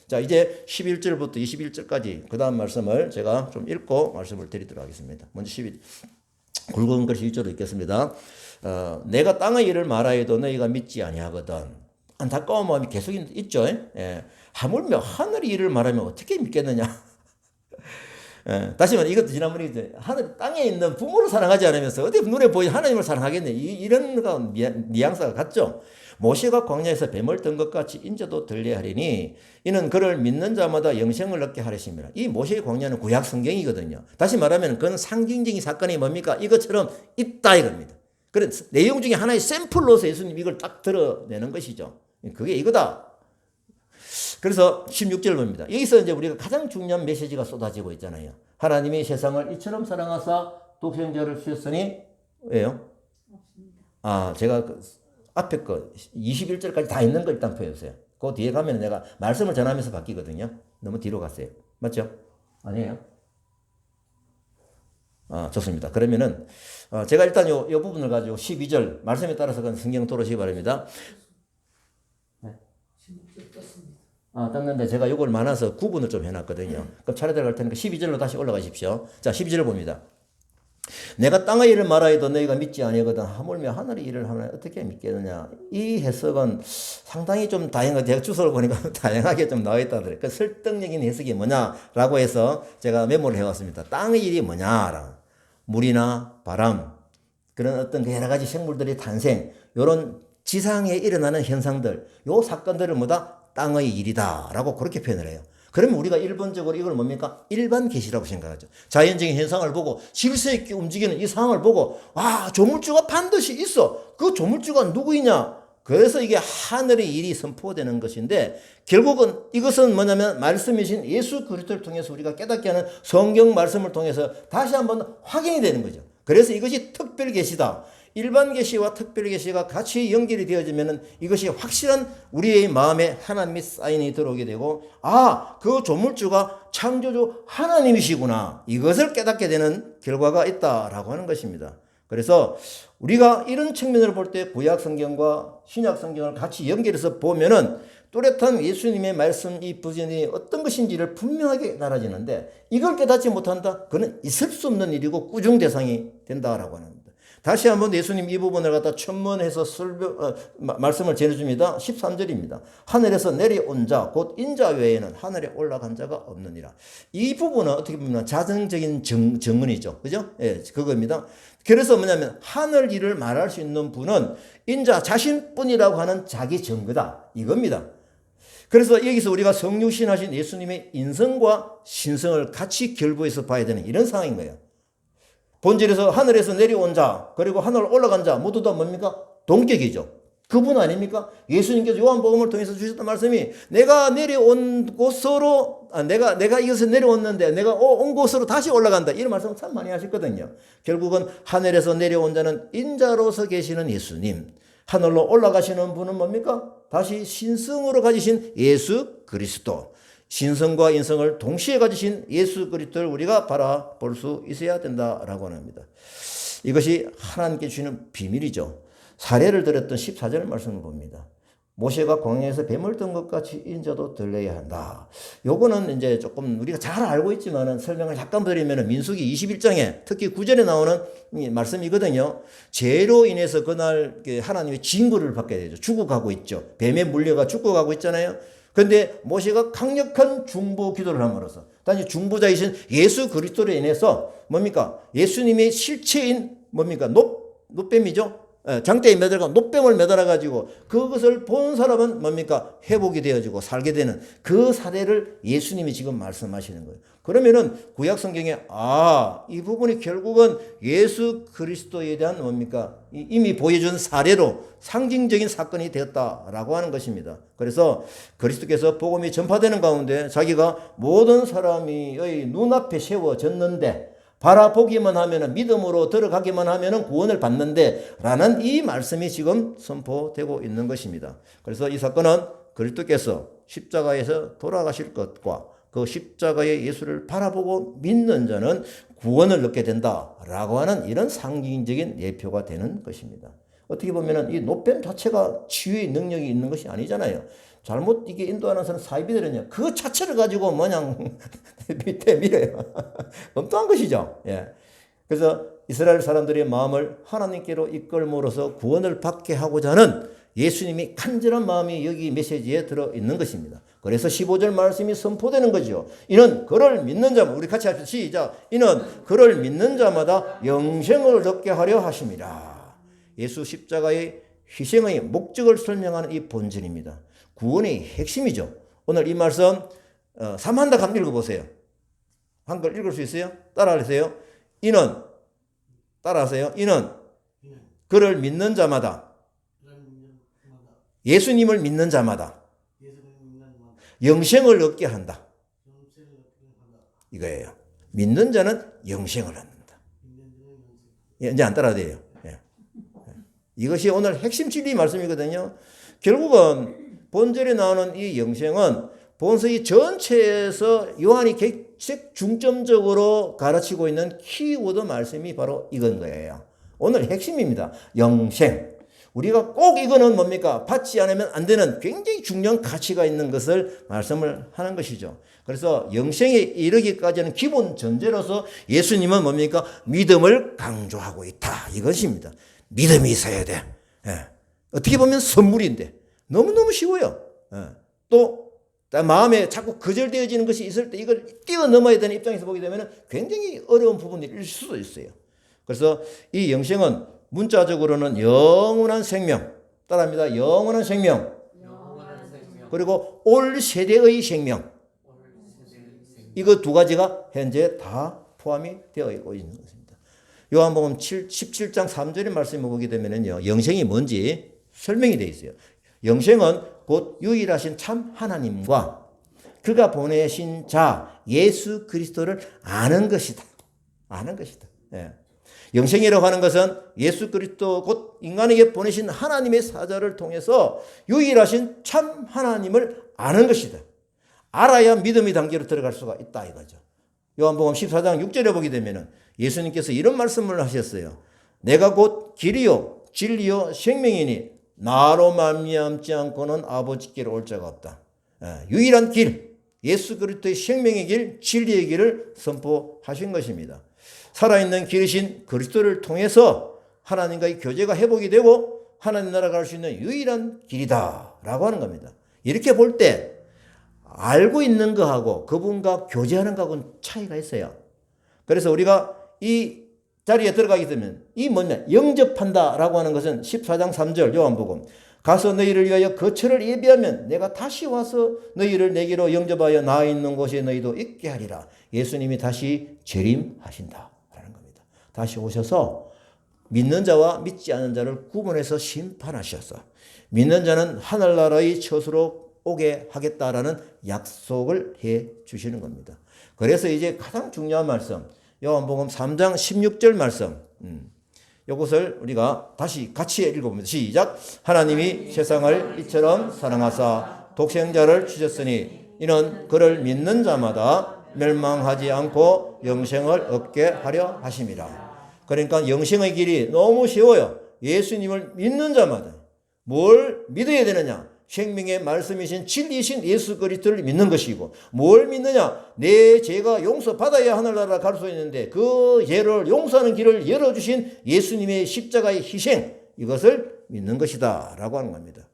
자, 이제 11절부터 21절까지 그 다음 말씀을 제가 좀 읽고 말씀을 드리도록 하겠습니다. 먼저 11, 굵은 글씨 1절로 읽겠습니다. 내가 땅의 일을 말하여도 너희가 믿지 아니하거든. 안타까운 마음이 계속 있죠. 하물며 하늘의 일을 말하면 어떻게 믿겠느냐. 다시 말해 이것도 지난번에 하늘 땅에 있는 부모를 사랑하지 않으면서 어디 눈에 보이는 하나님을 사랑하겠네. 이런 거 뉘앙스가 같죠. 모세가 광야에서 뱀을 든 것 같이 인자도 들려 하리니 이는 그를 믿는 자마다 영생을 얻게 하리심이라. 이 모세의 광야는 구약 성경이거든요. 다시 말하면 그건 상징적인 사건이 뭡니까? 이것처럼 있다 이겁니다. 그런 내용 중에 하나의 샘플로서 예수님 이걸 딱 드러내는 것이죠. 그게 이거다. 그래서 16절 봅니다. 여기서 이제 우리가 가장 중요한 메시지가 쏟아지고 있잖아요. 하나님이 세상을 이처럼 사랑하사 독생자를 주셨으니 왜요? 제가 앞에 거 21절까지 다 있는 거 일단 보여주세요. 그 뒤에 가면 내가 말씀을 전하면서 바뀌거든요. 너무 뒤로 갔어요. 맞죠? 아니에요? 좋습니다. 그러면은 제가 일단 요 부분을 가지고 12절 말씀에 따라서 성경 돌으시기 바랍니다. 떴는데 제가 이걸 많아서 구분을 좀 해놨거든요. 그럼 차례대로 갈 테니까 12절로 다시 올라가십시오. 자, 12절을 봅니다. 내가 땅의 일을 말하여도 너희가 믿지 아니하거든 하물며 하늘의 일을 하면 어떻게 믿겠느냐. 이 해석은 상당히 좀 다양하게 제가 주소를 보니까 다양하게 좀 나와 있다 하더라고요. 그 설득적인 해석이 뭐냐라고 해서 제가 메모를 해왔습니다. 땅의 일이 뭐냐. 물이나 바람 그런 어떤 여러 가지 생물들의 탄생 이런 지상에 일어나는 현상들 요 사건들을 뭐다? 땅의 일이다라고 그렇게 표현을 해요. 그러면 우리가 일반적으로 이걸 뭡니까? 일반 계시라고 생각하죠. 자연적인 현상을 보고 질서 있게 움직이는 이 상황을 보고 조물주가 반드시 있어. 그 조물주가 누구이냐? 그래서 이게 하늘의 일이 선포되는 것인데 결국은 이것은 뭐냐면 말씀이신 예수 그리스도를 통해서 우리가 깨닫게 하는 성경 말씀을 통해서 다시 한번 확인이 되는 거죠. 그래서 이것이 특별 계시다. 일반 계시와 특별 계시가 같이 연결이 되어지면 이것이 확실한 우리의 마음에 하나님의 사인이 들어오게 되고 그 조물주가 창조주 하나님이시구나. 이것을 깨닫게 되는 결과가 있다라고 하는 것입니다. 그래서 우리가 이런 측면을 볼 때 구약 성경과 신약 성경을 같이 연결해서 보면은 뚜렷한 예수님의 말씀 이 비전이 어떤 것인지를 분명하게 알아지는데 이걸 깨닫지 못한다? 그는 있을 수 없는 일이고 꾸중 대상이 된다라고 하는 겁니다. 다시 한번 예수님 이 부분을 갖다 첨언해서 말씀을 전해줍니다. 13절입니다. 하늘에서 내려온 자, 곧 인자 외에는 하늘에 올라간 자가 없느니라. 이 부분은 어떻게 보면 자정적인 정언이죠. 그죠? 예, 그겁니다. 그래서 뭐냐면 하늘 일을 말할 수 있는 분은 인자 자신뿐이라고 하는 자기 증거다. 이겁니다. 그래서 여기서 우리가 성육신하신 예수님의 인성과 신성을 같이 결부해서 봐야 되는 이런 상황인 거예요. 본질에서 하늘에서 내려온 자 그리고 하늘 올라간 자 모두 다 뭡니까? 동격이죠. 그분 아닙니까? 예수님께서 요한복음을 통해서 주셨던 말씀이 내가 내려온 곳으로 내가 이것에 내려왔는데 내가 온 곳으로 다시 올라간다. 이런 말씀 참 많이 하셨거든요. 결국은 하늘에서 내려온 자는 인자로서 계시는 예수님, 하늘로 올라가시는 분은 뭡니까? 다시 신성으로 가지신 예수 그리스도. 신성과 인성을 동시에 가지신 예수 그리스도를 우리가 바라볼 수 있어야 된다라고 합니다. 이것이 하나님께 주시는 비밀이죠. 사례를 들었던 14절 말씀을 봅니다. 모세가 광야에서 뱀을 든 것 같이 인자도 들려야 한다. 요거는 이제 조금 우리가 잘 알고 있지만은 설명을 잠깐 드리면은 민수기 21장에 특히 9절에 나오는 말씀이거든요. 죄로 인해서 그날 하나님의 징벌을 받게 되죠. 죽어가고 있죠. 뱀에 물려가 죽어가고 있잖아요. 근데 모세가 강력한 중보 기도를 함으로써 단지 중보자이신 예수 그리스도로 인해서 뭡니까? 예수님의 실체인 뭡니까? 노뱀이죠. 장대에 매달아 노뱀을 매달아 가지고 그것을 본 사람은 뭡니까? 회복이 되어지고 살게 되는 그 사례를 예수님이 지금 말씀하시는 거예요. 그러면은 구약 성경에 이 부분이 결국은 예수 그리스도에 대한 뭡니까? 이미 보여준 사례로 상징적인 사건이 되었다라고 하는 것입니다. 그래서 그리스도께서 복음이 전파되는 가운데 자기가 모든 사람이 눈앞에 세워졌는데 바라보기만 하면은 믿음으로 들어가기만 하면은 구원을 받는데 라는 이 말씀이 지금 선포되고 있는 것입니다. 그래서 이 사건은 그리스도께서 십자가에서 돌아가실 것과 그 십자가의 예수를 바라보고 믿는 자는 구원을 얻게 된다라고 하는 이런 상징적인 예표가 되는 것입니다. 어떻게 보면은 이 노뱀 자체가 치유의 능력이 있는 것이 아니잖아요. 잘못 이게 인도하는 사람 사이비들은요, 그 자체를 가지고 뭐냥 밑에 밀어요. 엉뚱한 것이죠. 예. 그래서 이스라엘 사람들의 마음을 하나님께로 이끌므로써 구원을 받게 하고자 하는 예수님이 간절한 마음이 여기 메시지에 들어있는 것입니다. 그래서 15절 말씀이 선포되는 거죠. 이는 그를 믿는 자마다, 우리 같이 합시다. 시작. 이는 그를 믿는 자마다 영생을 얻게 하려 하심이라. 예수 십자가의 희생의 목적을 설명하는 이 본질입니다. 구원의 핵심이죠. 오늘 이 말씀 3한다 한번 읽어보세요. 한글 읽을 수 있어요? 따라하세요. 이는 따라하세요. 이는 그를 믿는 자마다 예수님을 믿는 자마다 영생을 얻게 한다. 이거예요. 믿는 자는 영생을 얻는다. 이제 안 따라야 돼요. 이것이 오늘 핵심 진리 말씀이거든요. 결국은 본절에 나오는 이 영생은 본서의 전체에서 요한이 중점적으로 가르치고 있는 키워드 말씀이 바로 이건 거예요. 오늘 핵심입니다. 영생. 우리가 꼭 이거는 뭡니까? 받지 않으면 안 되는 굉장히 중요한 가치가 있는 것을 말씀을 하는 것이죠. 그래서 영생에 이르기까지는 기본 전제로서 예수님은 뭡니까? 믿음을 강조하고 있다. 이것입니다. 믿음이 있어야 돼. 어떻게 보면 선물인데 너무너무 쉬워요. 또 마음에 자꾸 거절되어지는 것이 있을 때 이걸 뛰어넘어야 되는 입장에서 보게 되면 굉장히 어려운 부분일 수도 있어요. 그래서 이 영생은 문자적으로는 영원한 생명, 따라합니다. 영원한 생명, 그리고 올 세대의 생명, 이거 두 가지가 현재 다 포함이 되어 있고 있는 것입니다. 요한복음 17장 3절의 말씀을 보게 되면요, 영생이 뭔지 설명이 되어 있어요. 영생은 곧 유일하신 참 하나님과 그가 보내신 자 예수 그리스도를 아는 것이다. 아는 것이다. 예. 영생이라고 하는 것은 예수 그리스도 곧 인간에게 보내신 하나님의 사자를 통해서 유일하신 참 하나님을 아는 것이다. 알아야 믿음의 단계로 들어갈 수가 있다 이거죠. 요한복음 14장 6절에 보게 되면 예수님께서 이런 말씀을 하셨어요. 내가 곧 길이요 진리요 생명이니 나로 말미암지 않고는 아버지께로 올 자가 없다. 유일한 길, 예수 그리스도의 생명의 길, 진리의 길을 선포하신 것입니다. 살아있는 길이신 그리스도를 통해서 하나님과의 교제가 회복이 되고 하나님 나라 갈 수 있는 유일한 길이다라고 하는 겁니다. 이렇게 볼 때 알고 있는 거하고 그분과 교제하는 거하고는 차이가 있어요. 그래서 우리가 이 자리에 들어가게 되면 이 뭐냐 영접한다라고 하는 것은 14장 3절 요한복음 가서 너희를 위하여 거처를 예비하면 내가 다시 와서 너희를 내게로 영접하여 나 있는 곳에 너희도 있게 하리라. 예수님이 다시 재림하신다라는 겁니다. 다시 오셔서 믿는 자와 믿지 않는 자를 구분해서 심판하셔서 믿는 자는 하늘나라의 처소로 오게 하겠다라는 약속을 해 주시는 겁니다. 그래서 이제 가장 중요한 말씀 요한복음 3장 16절 말씀 이것을 우리가 다시 같이 읽어봅니다. 시작. 하나님이 세상을 이처럼 사랑하사 독생자를 주셨으니 이는 그를 믿는 자마다 멸망하지 않고 영생을 얻게 하려 하심이라. 그러니까 영생의 길이 너무 쉬워요. 예수님을 믿는 자마다 뭘 믿어야 되느냐? 생명의 말씀이신 진리이신 예수 그리스도를 믿는 것이고, 뭘 믿느냐? 내 죄가 용서받아야 하늘나라 갈 수 있는데 그 죄를 용서하는 길을 열어주신 예수님의 십자가의 희생, 이것을 믿는 것이다 라고 하는 겁니다.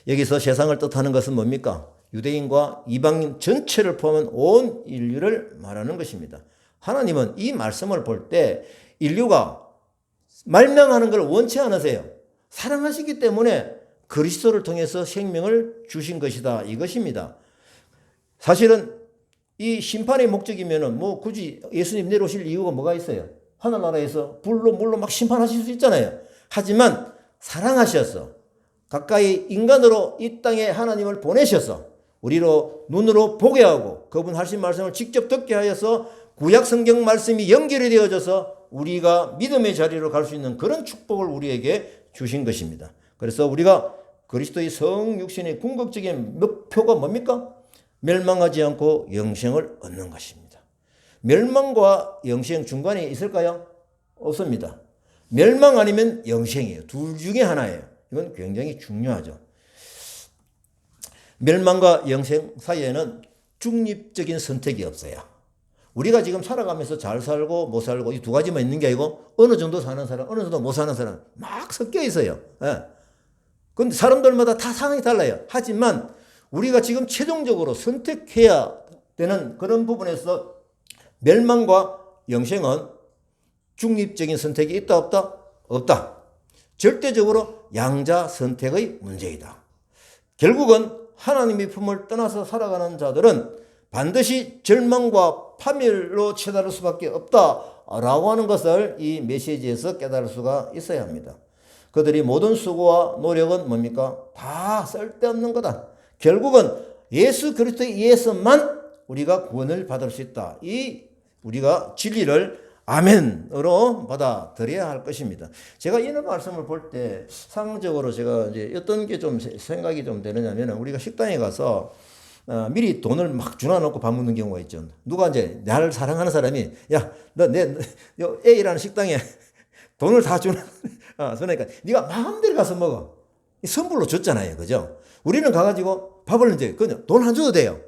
여기서 세상을 뜻하는 것은 뭡니까? 유대인과 이방인 전체를 포함한 온 인류를 말하는 것입니다. 하나님은 이 말씀을 볼 때 인류가 멸망하는 걸 원치 않으세요. 사랑하시기 때문에 그리스도를 통해서 생명을 주신 것이다, 이것입니다. 사실은 이 심판의 목적이면은 뭐 굳이 예수님 내려오실 이유가 뭐가 있어요? 하늘나라에서 불로 물로 막 심판하실 수 있잖아요. 하지만 사랑하셔서 가까이 인간으로 이 땅에 하나님을 보내셔서 우리로 눈으로 보게 하고 그분 하신 말씀을 직접 듣게 하여서 구약 성경 말씀이 연결이 되어져서 우리가 믿음의 자리로 갈 수 있는 그런 축복을 우리에게 주신 것입니다. 그래서 우리가 그리스도의 성육신의 궁극적인 목표가 뭡니까? 멸망하지 않고 영생을 얻는 것입니다. 멸망과 영생 중간에 있을까요? 없습니다. 멸망 아니면 영생이에요. 둘 중에 하나예요. 이건 굉장히 중요하죠. 멸망과 영생 사이에는 중립적인 선택이 없어요. 우리가 지금 살아가면서 잘 살고 못 살고 이 두 가지만 있는 게 아니고 어느 정도 사는 사람, 어느 정도 못 사는 사람 막 섞여 있어요. 그런데 사람들마다 다 상황이 달라요. 하지만 우리가 지금 최종적으로 선택해야 되는 그런 부분에서 멸망과 영생은 중립적인 선택이 있다 없다? 없다. 절대적으로 양자 선택의 문제이다. 결국은 하나님의 품을 떠나서 살아가는 자들은 반드시 절망과 파멸로 치달을 수밖에 없다라고 하는 것을 이 메시지에서 깨달을 수가 있어야 합니다. 그들이 모든 수고와 노력은 뭡니까? 다 쓸데없는 거다. 결국은 예수 그리스도에 의해서만 우리가 구원을 받을 수 있다. 이 우리가 진리를 아멘으로 받아들여야 할 것입니다. 제가 이런 말씀을 볼 때 상적으로 제가 이제 어떤 게 좀 생각이 좀 되느냐면 우리가 식당에 가서 미리 돈을 막 주놔놓고 밥 먹는 경우가 있죠. 누가 이제 나를 사랑하는 사람이 야, 너 내 A라는 식당에 돈을 다 그러니까 네가 마음대로 가서 먹어. 선불로 줬잖아요, 그죠? 우리는 가가지고 밥을 이제 그냥 돈 안 줘도 돼요.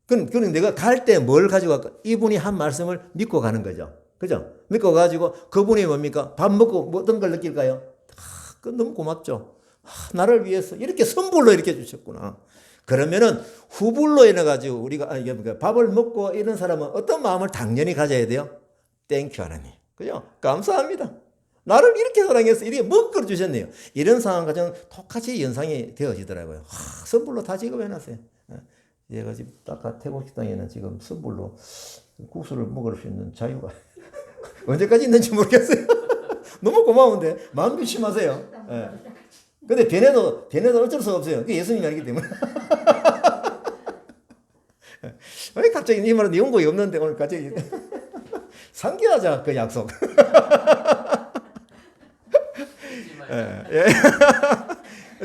그럼 내가 갈 때 뭘 가지고 갈까? 이분이 한 말씀을 믿고 가는 거죠. 그죠? 믿고 가지고 그분이 뭡니까? 밥 먹고 뭐 어떤 걸 느낄까요? 그 너무 고맙죠. 나를 위해서 이렇게 선불로 이렇게 주셨구나. 그러면은 후불로 인해가지고 우리가 밥을 먹고 이런 사람은 어떤 마음을 당연히 가져야 돼요? 땡큐 하나님. 그죠? 감사합니다. 나를 이렇게 사랑해서 이렇게 먹거리 주셨네요. 이런 상황 가지고는 똑같이 연상이 되어지더라고요. 선불로 다 지급해놨어요. 얘가 지금 딱 태국 식당에는 지금 선불로 국수를 먹을 수 있는 자유가 언제까지 있는지 모르겠어요. 너무 고마운데 마음 조심하세요. 근데 변해도 어쩔 수가 없어요. 그게 예수님이 아니기 때문에. 왜 갑자기 이 말은 연고이 없는데 오늘 갑자기 상기하자 그 약속. 예.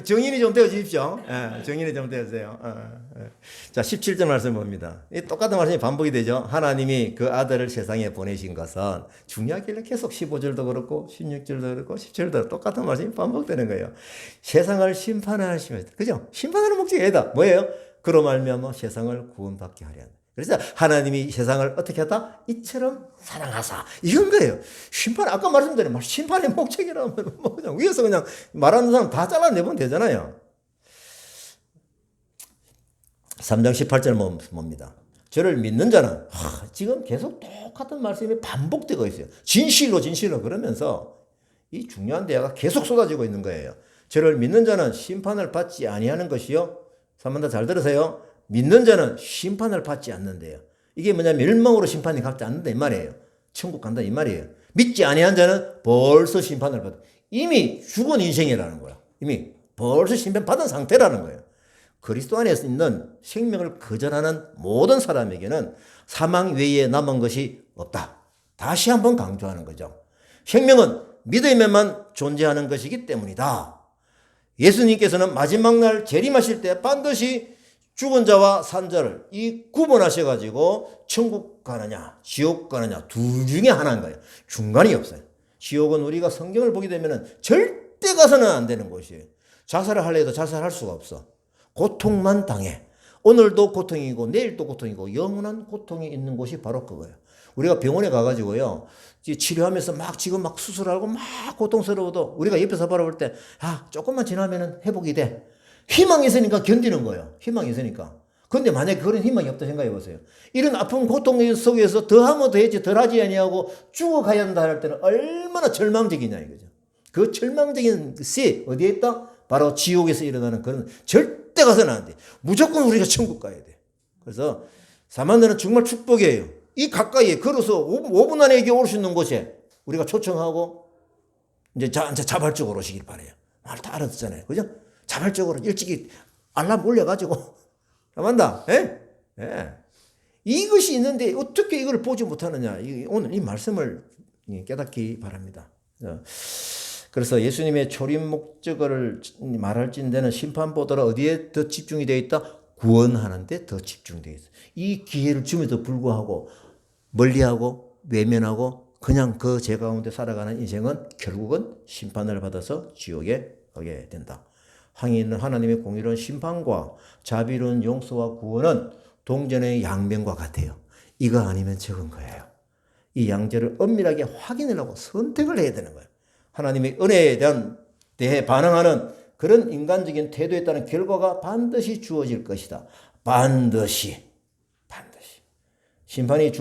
정인이 좀 되어 주십시오. 정인이 좀 되어주세요. 자, 17절 말씀 봅니다. 이 똑같은 말씀이 반복이 되죠. 하나님이 그 아들을 세상에 보내신 것은 중요하길래 계속 15절도 그렇고 16절도 그렇고 17절도 똑같은 말씀이 반복되는 거예요. 세상을 심판하시면, 그죠? 심판하는 목적이 아니다. 뭐예요? 그로 말미암아 세상을 구원받게 하려 한다. 그래서 하나님이 세상을 어떻게 했다? 이처럼 사랑하사. 이건 거예요. 심판, 아까 말씀드린 심판의 목적이라면 뭐 그냥 위에서 그냥 말하는 사람 다 잘라내면 되잖아요. 3장 18절 뭡니다. 저를 믿는 자는 지금 계속 똑같은 말씀이 반복되고 있어요. 진실로 그러면서 이 중요한 대화가 계속 쏟아지고 있는 거예요. 저를 믿는 자는 심판을 받지 아니하는 것이요. 3번 잘 들으세요. 믿는 자는 심판을 받지 않는데요. 이게 뭐냐면 멸망으로 심판이 갖지 않는다 이 말이에요. 천국 간다 이 말이에요. 믿지 아니한 자는 벌써 심판을 받아. 이미 죽은 인생이라는 거야. 이미 벌써 심판받은 상태라는 거예요. 그리스도 안에 있는 생명을 거절하는 모든 사람에게는 사망 외에 남은 것이 없다. 다시 한번 강조하는 거죠. 생명은 믿음에만 존재하는 것이기 때문이다. 예수님께서는 마지막 날 재림하실 때 반드시 죽은 자와 산 자를 이 구분하셔가지고 천국 가느냐 지옥 가느냐 둘 중에 하나인 거예요. 중간이 없어요. 지옥은 우리가 성경을 보게 되면 절대 가서는 안 되는 곳이에요. 자살을 하려 해도 자살할 수가 없어. 고통만 당해. 오늘도 고통이고 내일도 고통이고 영원한 고통이 있는 곳이 바로 그거예요. 우리가 병원에 가가지고요, 치료하면서 막 지금 막 수술하고 막 고통스러워도 우리가 옆에서 바라볼 때, 조금만 지나면은 회복이 돼. 희망이 있으니까 견디는 거예요. 희망이 있으니까. 근데 만약에 그런 희망이 없다 생각해 보세요. 이런 아픈 고통 속에서 더 하면 더 했지, 덜 하지 아니하고 죽어가야 한다 할 때는 얼마나 절망적이냐 이거죠. 그 절망적인 것이 어디에 있다? 바로 지옥에서 일어나는 그런 절대 가서는 안 돼. 무조건 우리가 천국 가야 돼. 그래서 사만드는 정말 축복이에요. 이 가까이에 걸어서 5분 안에 여기 올 수 있는 곳에 우리가 초청하고 이제 자발적으로 오시길 바래요. 말 다 알아듣잖아요. 그죠? 자발적으로 일찍이 알람 올려가지고 맞다. 예? 예. 이것이 있는데 어떻게 이걸 보지 못하느냐. 오늘 이 말씀을 깨닫기 바랍니다. 그래서 예수님의 초림 목적을 말할진대는 심판보다 어디에 더 집중이 되어 있다? 구원하는 데 더 집중되어 있어. 이 기회를 줌에도 불구하고 멀리하고 외면하고 그냥 그 죄 가운데 살아가는 인생은 결국은 심판을 받아서 지옥에 가게 된다. 항의는 하나님의 공의로운 심판과 자비로운 용서와 구원은 동전의 양면과 같아요. 이거 아니면 적은 거예요. 이 양절을 엄밀하게 확인을 하고 선택을 해야 되는 거예요. 하나님의 은혜에 대해 반응하는 그런 인간적인 태도에 따른 결과가 반드시 주어질 것이다. 반드시. 심판이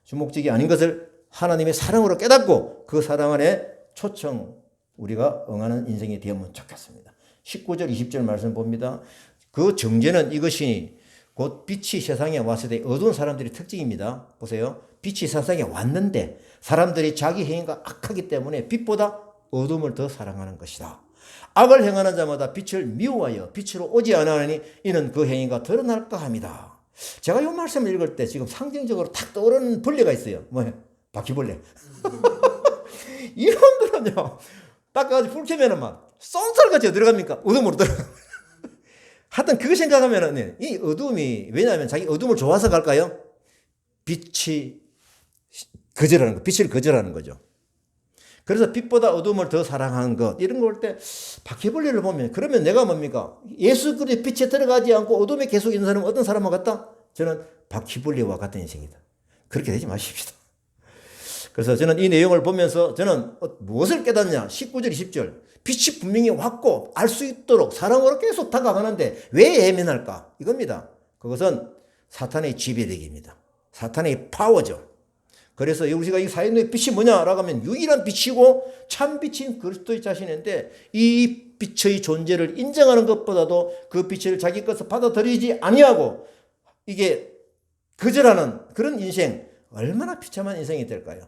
주목적이 아닌 것을 하나님의 사랑으로 깨닫고 그 사랑 안에 초청 우리가 응하는 인생이 되면 좋겠습니다. 19절 20절 말씀 봅니다. 그 정죄는 이것이 곧 빛이 세상에 왔을 때 어두운 사람들의 특징입니다. 보세요. 빛이 세상에 왔는데 사람들이 자기 행위가 악하기 때문에 빛보다 어둠을 더 사랑하는 것이다. 악을 행하는 자마다 빛을 미워하여 빛으로 오지 않으니 이는 그 행위가 드러날까 합니다. 제가 이 말씀을 읽을 때 지금 상징적으로 탁 떠오르는 벌레가 있어요. 뭐예요? 바퀴벌레. 이놈들은요, 닦아가지고 불 켜면은 막 쏜살같이 들어갑니까? 어둠으로 들어가. 하여튼 그거 생각하면은 이 어둠이, 왜냐하면 자기 어둠을 좋아서 갈까요? 빛이 거절하는 거, 빛을 거절하는 거죠. 그래서 빛보다 어둠을 더 사랑하는 것, 이런 거 볼 때 바퀴벌레를 보면 그러면 내가 뭡니까? 예수 그리스도의 빛에 들어가지 않고 어둠에 계속 있는 사람은 어떤 사람과 같다? 저는 바퀴벌레와 같은 인생이다. 그렇게 되지 마십시다. 그래서 저는 이 내용을 보면서 저는 무엇을 깨닫냐? 19절 20절 빛이 분명히 왔고 알 수 있도록 사랑으로 계속 다가가는데 왜 예민할까? 이겁니다. 그것은 사탄의 지배력입니다. 사탄의 파워죠. 그래서 우리가 이 사인의 빛이 뭐냐라고 하면 유일한 빛이고 참 빛인 그리스도의 자신인데 이 빛의 존재를 인정하는 것보다도 그 빛을 자기 것을 받아들이지 아니하고 이게 거절하는 그런 인생, 얼마나 비참한 인생이 될까요?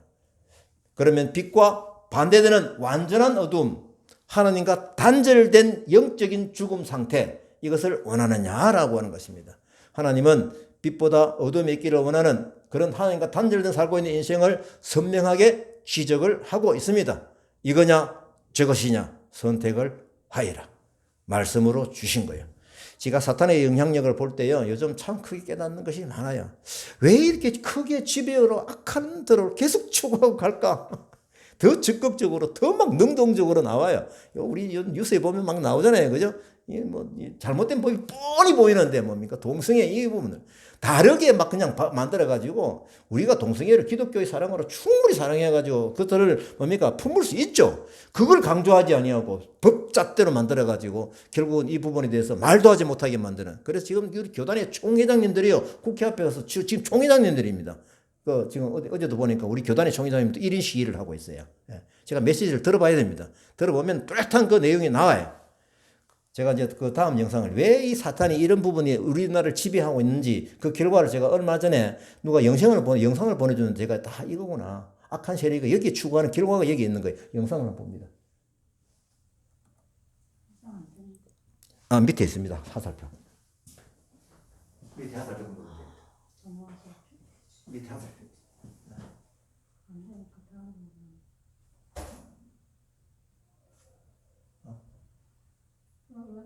그러면 빛과 반대되는 완전한 어둠, 하나님과 단절된 영적인 죽음 상태, 이것을 원하느냐라고 하는 것입니다. 하나님은 빛보다 어둠에 있기를 원하는 그런 하나님과 단절된 살고 있는 인생을 선명하게 지적을 하고 있습니다. 이거냐 저것이냐 선택을 하여라. 말씀으로 주신 거예요. 제가 사탄의 영향력을 볼 때요, 요즘 참 크게 깨닫는 것이 많아요. 왜 이렇게 크게 지배로 악한 대로 계속 추구하고 갈까? 더 적극적으로, 더 막 능동적으로 나와요. 우리 뉴스에 보면 막 나오잖아요. 그죠? 잘못된 법이 뻔히 보이는데 뭡니까? 동성애 이 부분을 다르게 막 그냥 만들어가지고 우리가 동성애를 기독교의 사랑으로 충분히 사랑해가지고 그들을 뭡니까? 품을 수 있죠. 그걸 강조하지 아니하고 법잣대로 만들어가지고 결국은 이 부분에 대해서 말도 하지 못하게 만드는. 그래서 지금 우리 교단의 총회장님들이요, 국회 앞에 가서 지금 총회장님들입니다. 지금 어제도 보니까 우리 교단의 총회장님도 1인 시위를 하고 있어요. 제가 메시지를 들어봐야 됩니다. 들어보면 뚜렷한 그 내용이 나와요. 제가 이제 그 다음 영상을 왜 이 사탄이 이런 부분이 우리나라를 지배하고 있는지 그 결과를 제가 얼마 전에 누가 영상을 보내주는데 제가 다 이거구나. 악한 세력이 여기 추구하는 결과가 여기 있는 거예요. 영상을 한번 봅니다. 밑에 있습니다. 화살표. 밑에 화살표 보면 돼요. 밑에 화살표.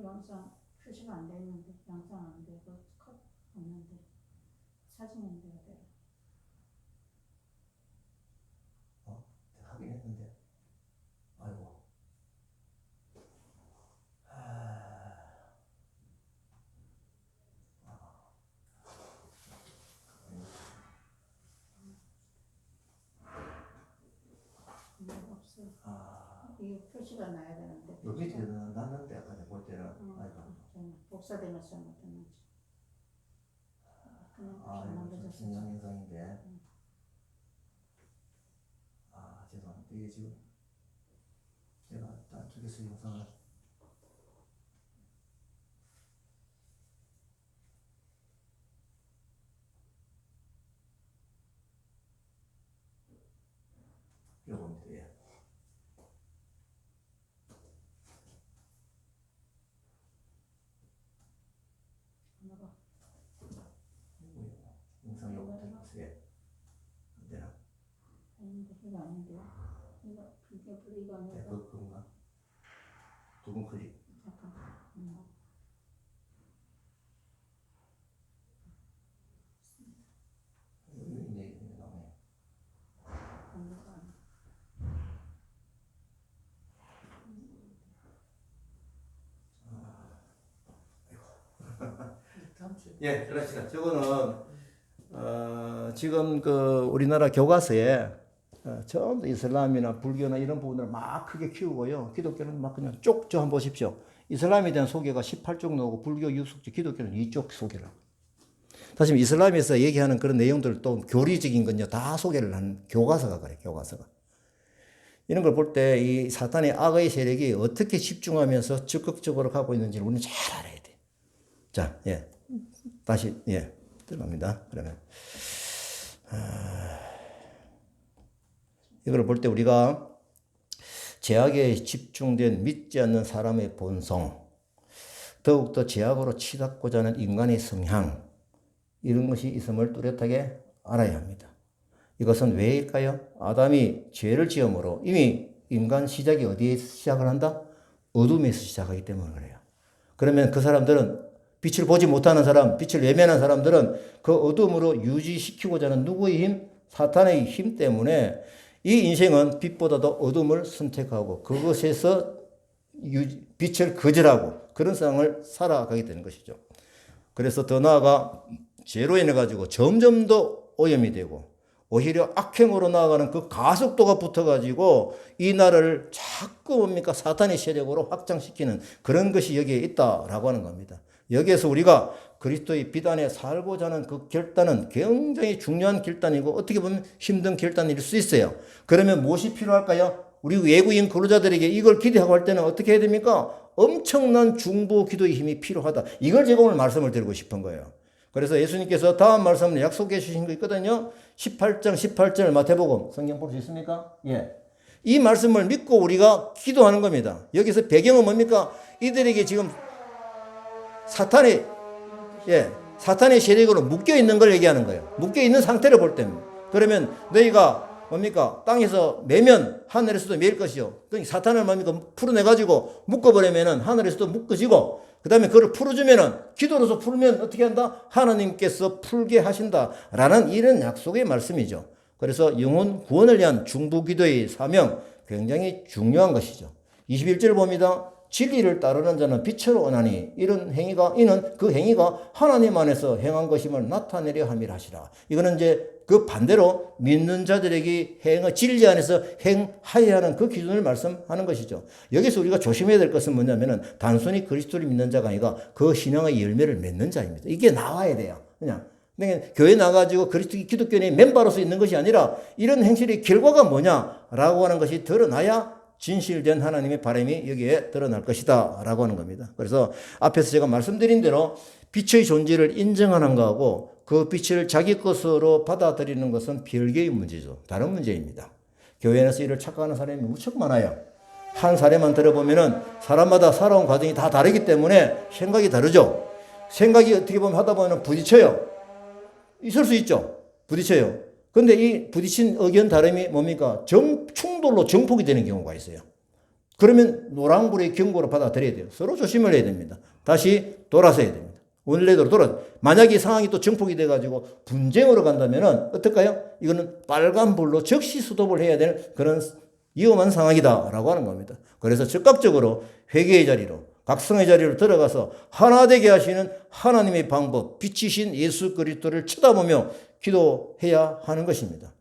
영상 표시가 안 되는데, 영상 안 되고 컷 없는데 사진은 돼야 돼요. 하긴 했는데, 아이고. 이 표시가 나야 되는데. 여기 때는 났는데 아까 볼 때는 아이가 복사되면서 못했는지. 그냥 아 표시가 이거 만들어졌어. 신장 현상인데 아 죄송합니다. 이게 지금 제가 쪽에서 영상을 요겁니다. 예. 하나가 영상 요거 보세요. 안되나? 아닌데 이거 아닌데요. 이거 아니라 그건가? 두분 클릭. 잠깐. 이제 나오네. 예, 그렇습니다. 저거는 지금 그 우리나라 교과서에 전부 이슬람이나 불교나 이런 부분을 막 크게 키우고요. 기독교는 막 그냥 쪽저 한번 보십시오. 이슬람에 대한 소개가 18쪽 나오고 불교 6속지, 기독교는 2쪽 소개를 하고. 다시 이슬람에서 얘기하는 그런 내용들 또 교리적인 건요 다 소개를 하는 교과서가 그래, 교과서가. 이런 걸 볼 때 이 사탄의 악의 세력이 어떻게 집중하면서 적극적으로 가고 있는지를 우리는 잘 알아야 돼. 자, 예. 다시, 예. 들어갑니다. 그러면. 이걸 볼 때 우리가 죄악에 집중된 믿지 않는 사람의 본성, 더욱더 죄악으로 치닫고자 하는 인간의 성향, 이런 것이 있음을 뚜렷하게 알아야 합니다. 이것은 왜일까요? 아담이 죄를 지음으로 이미 인간 시작이 어디에 시작을 한다? 어둠에서 시작하기 때문에 그래요. 그러면 그 사람들은 빛을 보지 못하는 사람, 빛을 외면한 사람들은 그 어둠으로 유지시키고자 하는 누구의 힘? 사탄의 힘 때문에 이 인생은 빛보다도 어둠을 선택하고 그것에서 빛을 거절하고 그런 상황을 살아가게 되는 것이죠. 그래서 더 나아가 죄로 인해 가지고 점점 더 오염이 되고 오히려 악행으로 나아가는 그 가속도가 붙어가지고 이 나라를 자꾸 뭡니까 사탄의 세력으로 확장시키는 그런 것이 여기에 있다라고 하는 겁니다. 여기에서 우리가 그리스도의 빛 안에 살고자 하는 그 결단은 굉장히 중요한 결단이고 어떻게 보면 힘든 결단일 수 있어요. 그러면 무엇이 필요할까요? 우리 외국인 근로자들에게 이걸 기대하고 할 때는 어떻게 해야 됩니까? 엄청난 중보 기도의 힘이 필요하다. 이걸 제가 오늘 말씀을 드리고 싶은 거예요. 그래서 예수님께서 다음 말씀을 약속해 주신 거 있거든요. 18장 18절 마태복음 성경 볼 수 있습니까? 예. 이 말씀을 믿고 우리가 기도하는 겁니다. 여기서 배경은 뭡니까? 이들에게 지금 사탄의 세력으로 묶여 있는 걸 얘기하는 거예요. 묶여 있는 상태를 볼 때입니다. 그러면 너희가 뭡니까? 땅에서 매면 하늘에서도 매일 것이요. 그러니까 사탄을 뭡니까? 풀어내가지고 묶어버리면은 하늘에서도 묶어지고 그 다음에 그걸 풀어주면은 기도로서 풀면 어떻게 한다? 하나님께서 풀게 하신다라는 이런 약속의 말씀이죠. 그래서 영혼 구원을 위한 중보기도의 사명 굉장히 중요한 것이죠. 21절 봅니다. 진리를 따르는 자는 빛으로 오나니 이런 행위가 이는 그 행위가 하나님 안에서 행한 것임을 나타내려 함이라 하시라. 이거는 이제 그 반대로 믿는 자들에게 진리 안에서 행하여야 하는 그 기준을 말씀하는 것이죠. 여기서 우리가 조심해야 될 것은 뭐냐면은 단순히 그리스도를 믿는 자가 아니라 그 신앙의 열매를 맺는 자입니다. 이게 나와야 돼요. 그냥 교회 나가지고 기독교인의 멤버로서 있는 것이 아니라 이런 행실의 결과가 뭐냐라고 하는 것이 드러나야 진실된 하나님의 바람이 여기에 드러날 것이다 라고 하는 겁니다. 그래서 앞에서 제가 말씀드린 대로 빛의 존재를 인정하는 것하고 그 빛을 자기 것으로 받아들이는 것은 별개의 문제죠. 다른 문제입니다. 교회 안에서 이를 착각하는 사람이 무척 많아요. 한 사례만 들어보면은 사람마다 살아온 과정이 다 다르기 때문에 생각이 다르죠. 생각이 어떻게 보면 하다 보면 부딪혀요. 있을 수 있죠. 부딪혀요. 근데 이 부딪힌 의견 다름이 뭡니까? 충돌로 정폭이 되는 경우가 있어요. 그러면 노란불의 경고로 받아들여야 돼요. 서로 조심을 해야 됩니다. 다시 돌아서야 됩니다. 원래대로 만약에 상황이 또 정폭이 돼가지고 분쟁으로 간다면은 어떨까요? 이거는 빨간불로 즉시 수도를 해야 되는 그런 위험한 상황이다라고 하는 겁니다. 그래서 즉각적으로 회개의 자리로 각성의 자리로 들어가서 하나 되게 하시는 하나님의 방법, 빛이신 예수 그리스도를 쳐다보며 기도해야 하는 것입니다.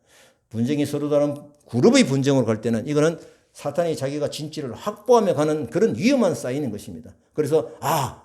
분쟁이 서로 다른 그룹의 분쟁으로 갈 때는 이거는 사탄이 자기가 진실을 확보하며 가는 그런 위험한 사인인 것입니다. 그래서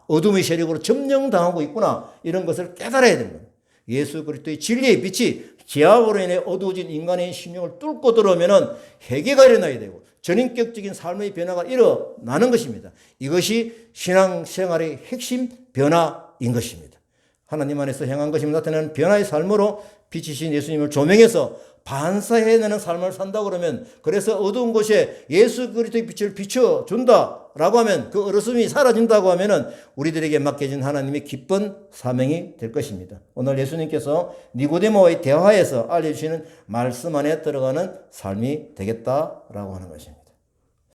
어둠의 세력으로 점령당하고 있구나 이런 것을 깨달아야 됩니다. 예수 그리스도의 진리의 빛이 죄악으로 인해 어두워진 인간의 심령을 뚫고 들어오면 회개가 일어나야 되고 전인격적인 삶의 변화가 일어나는 것입니다. 이것이 신앙생활의 핵심 변화인 것입니다. 하나님 안에서 행한 것이 나타나는 변화의 삶으로 빛이신 예수님을 조명해서 반사해내는 삶을 산다 그러면, 그래서 어두운 곳에 예수 그리스도의 빛을 비춰준다라고 하면, 그 어두움이 사라진다고 하면은 우리들에게 맡겨진 하나님의 기쁜 사명이 될 것입니다. 오늘 예수님께서 니고데모와의 대화에서 알려주시는 말씀 안에 들어가는 삶이 되겠다라고 하는 것입니다.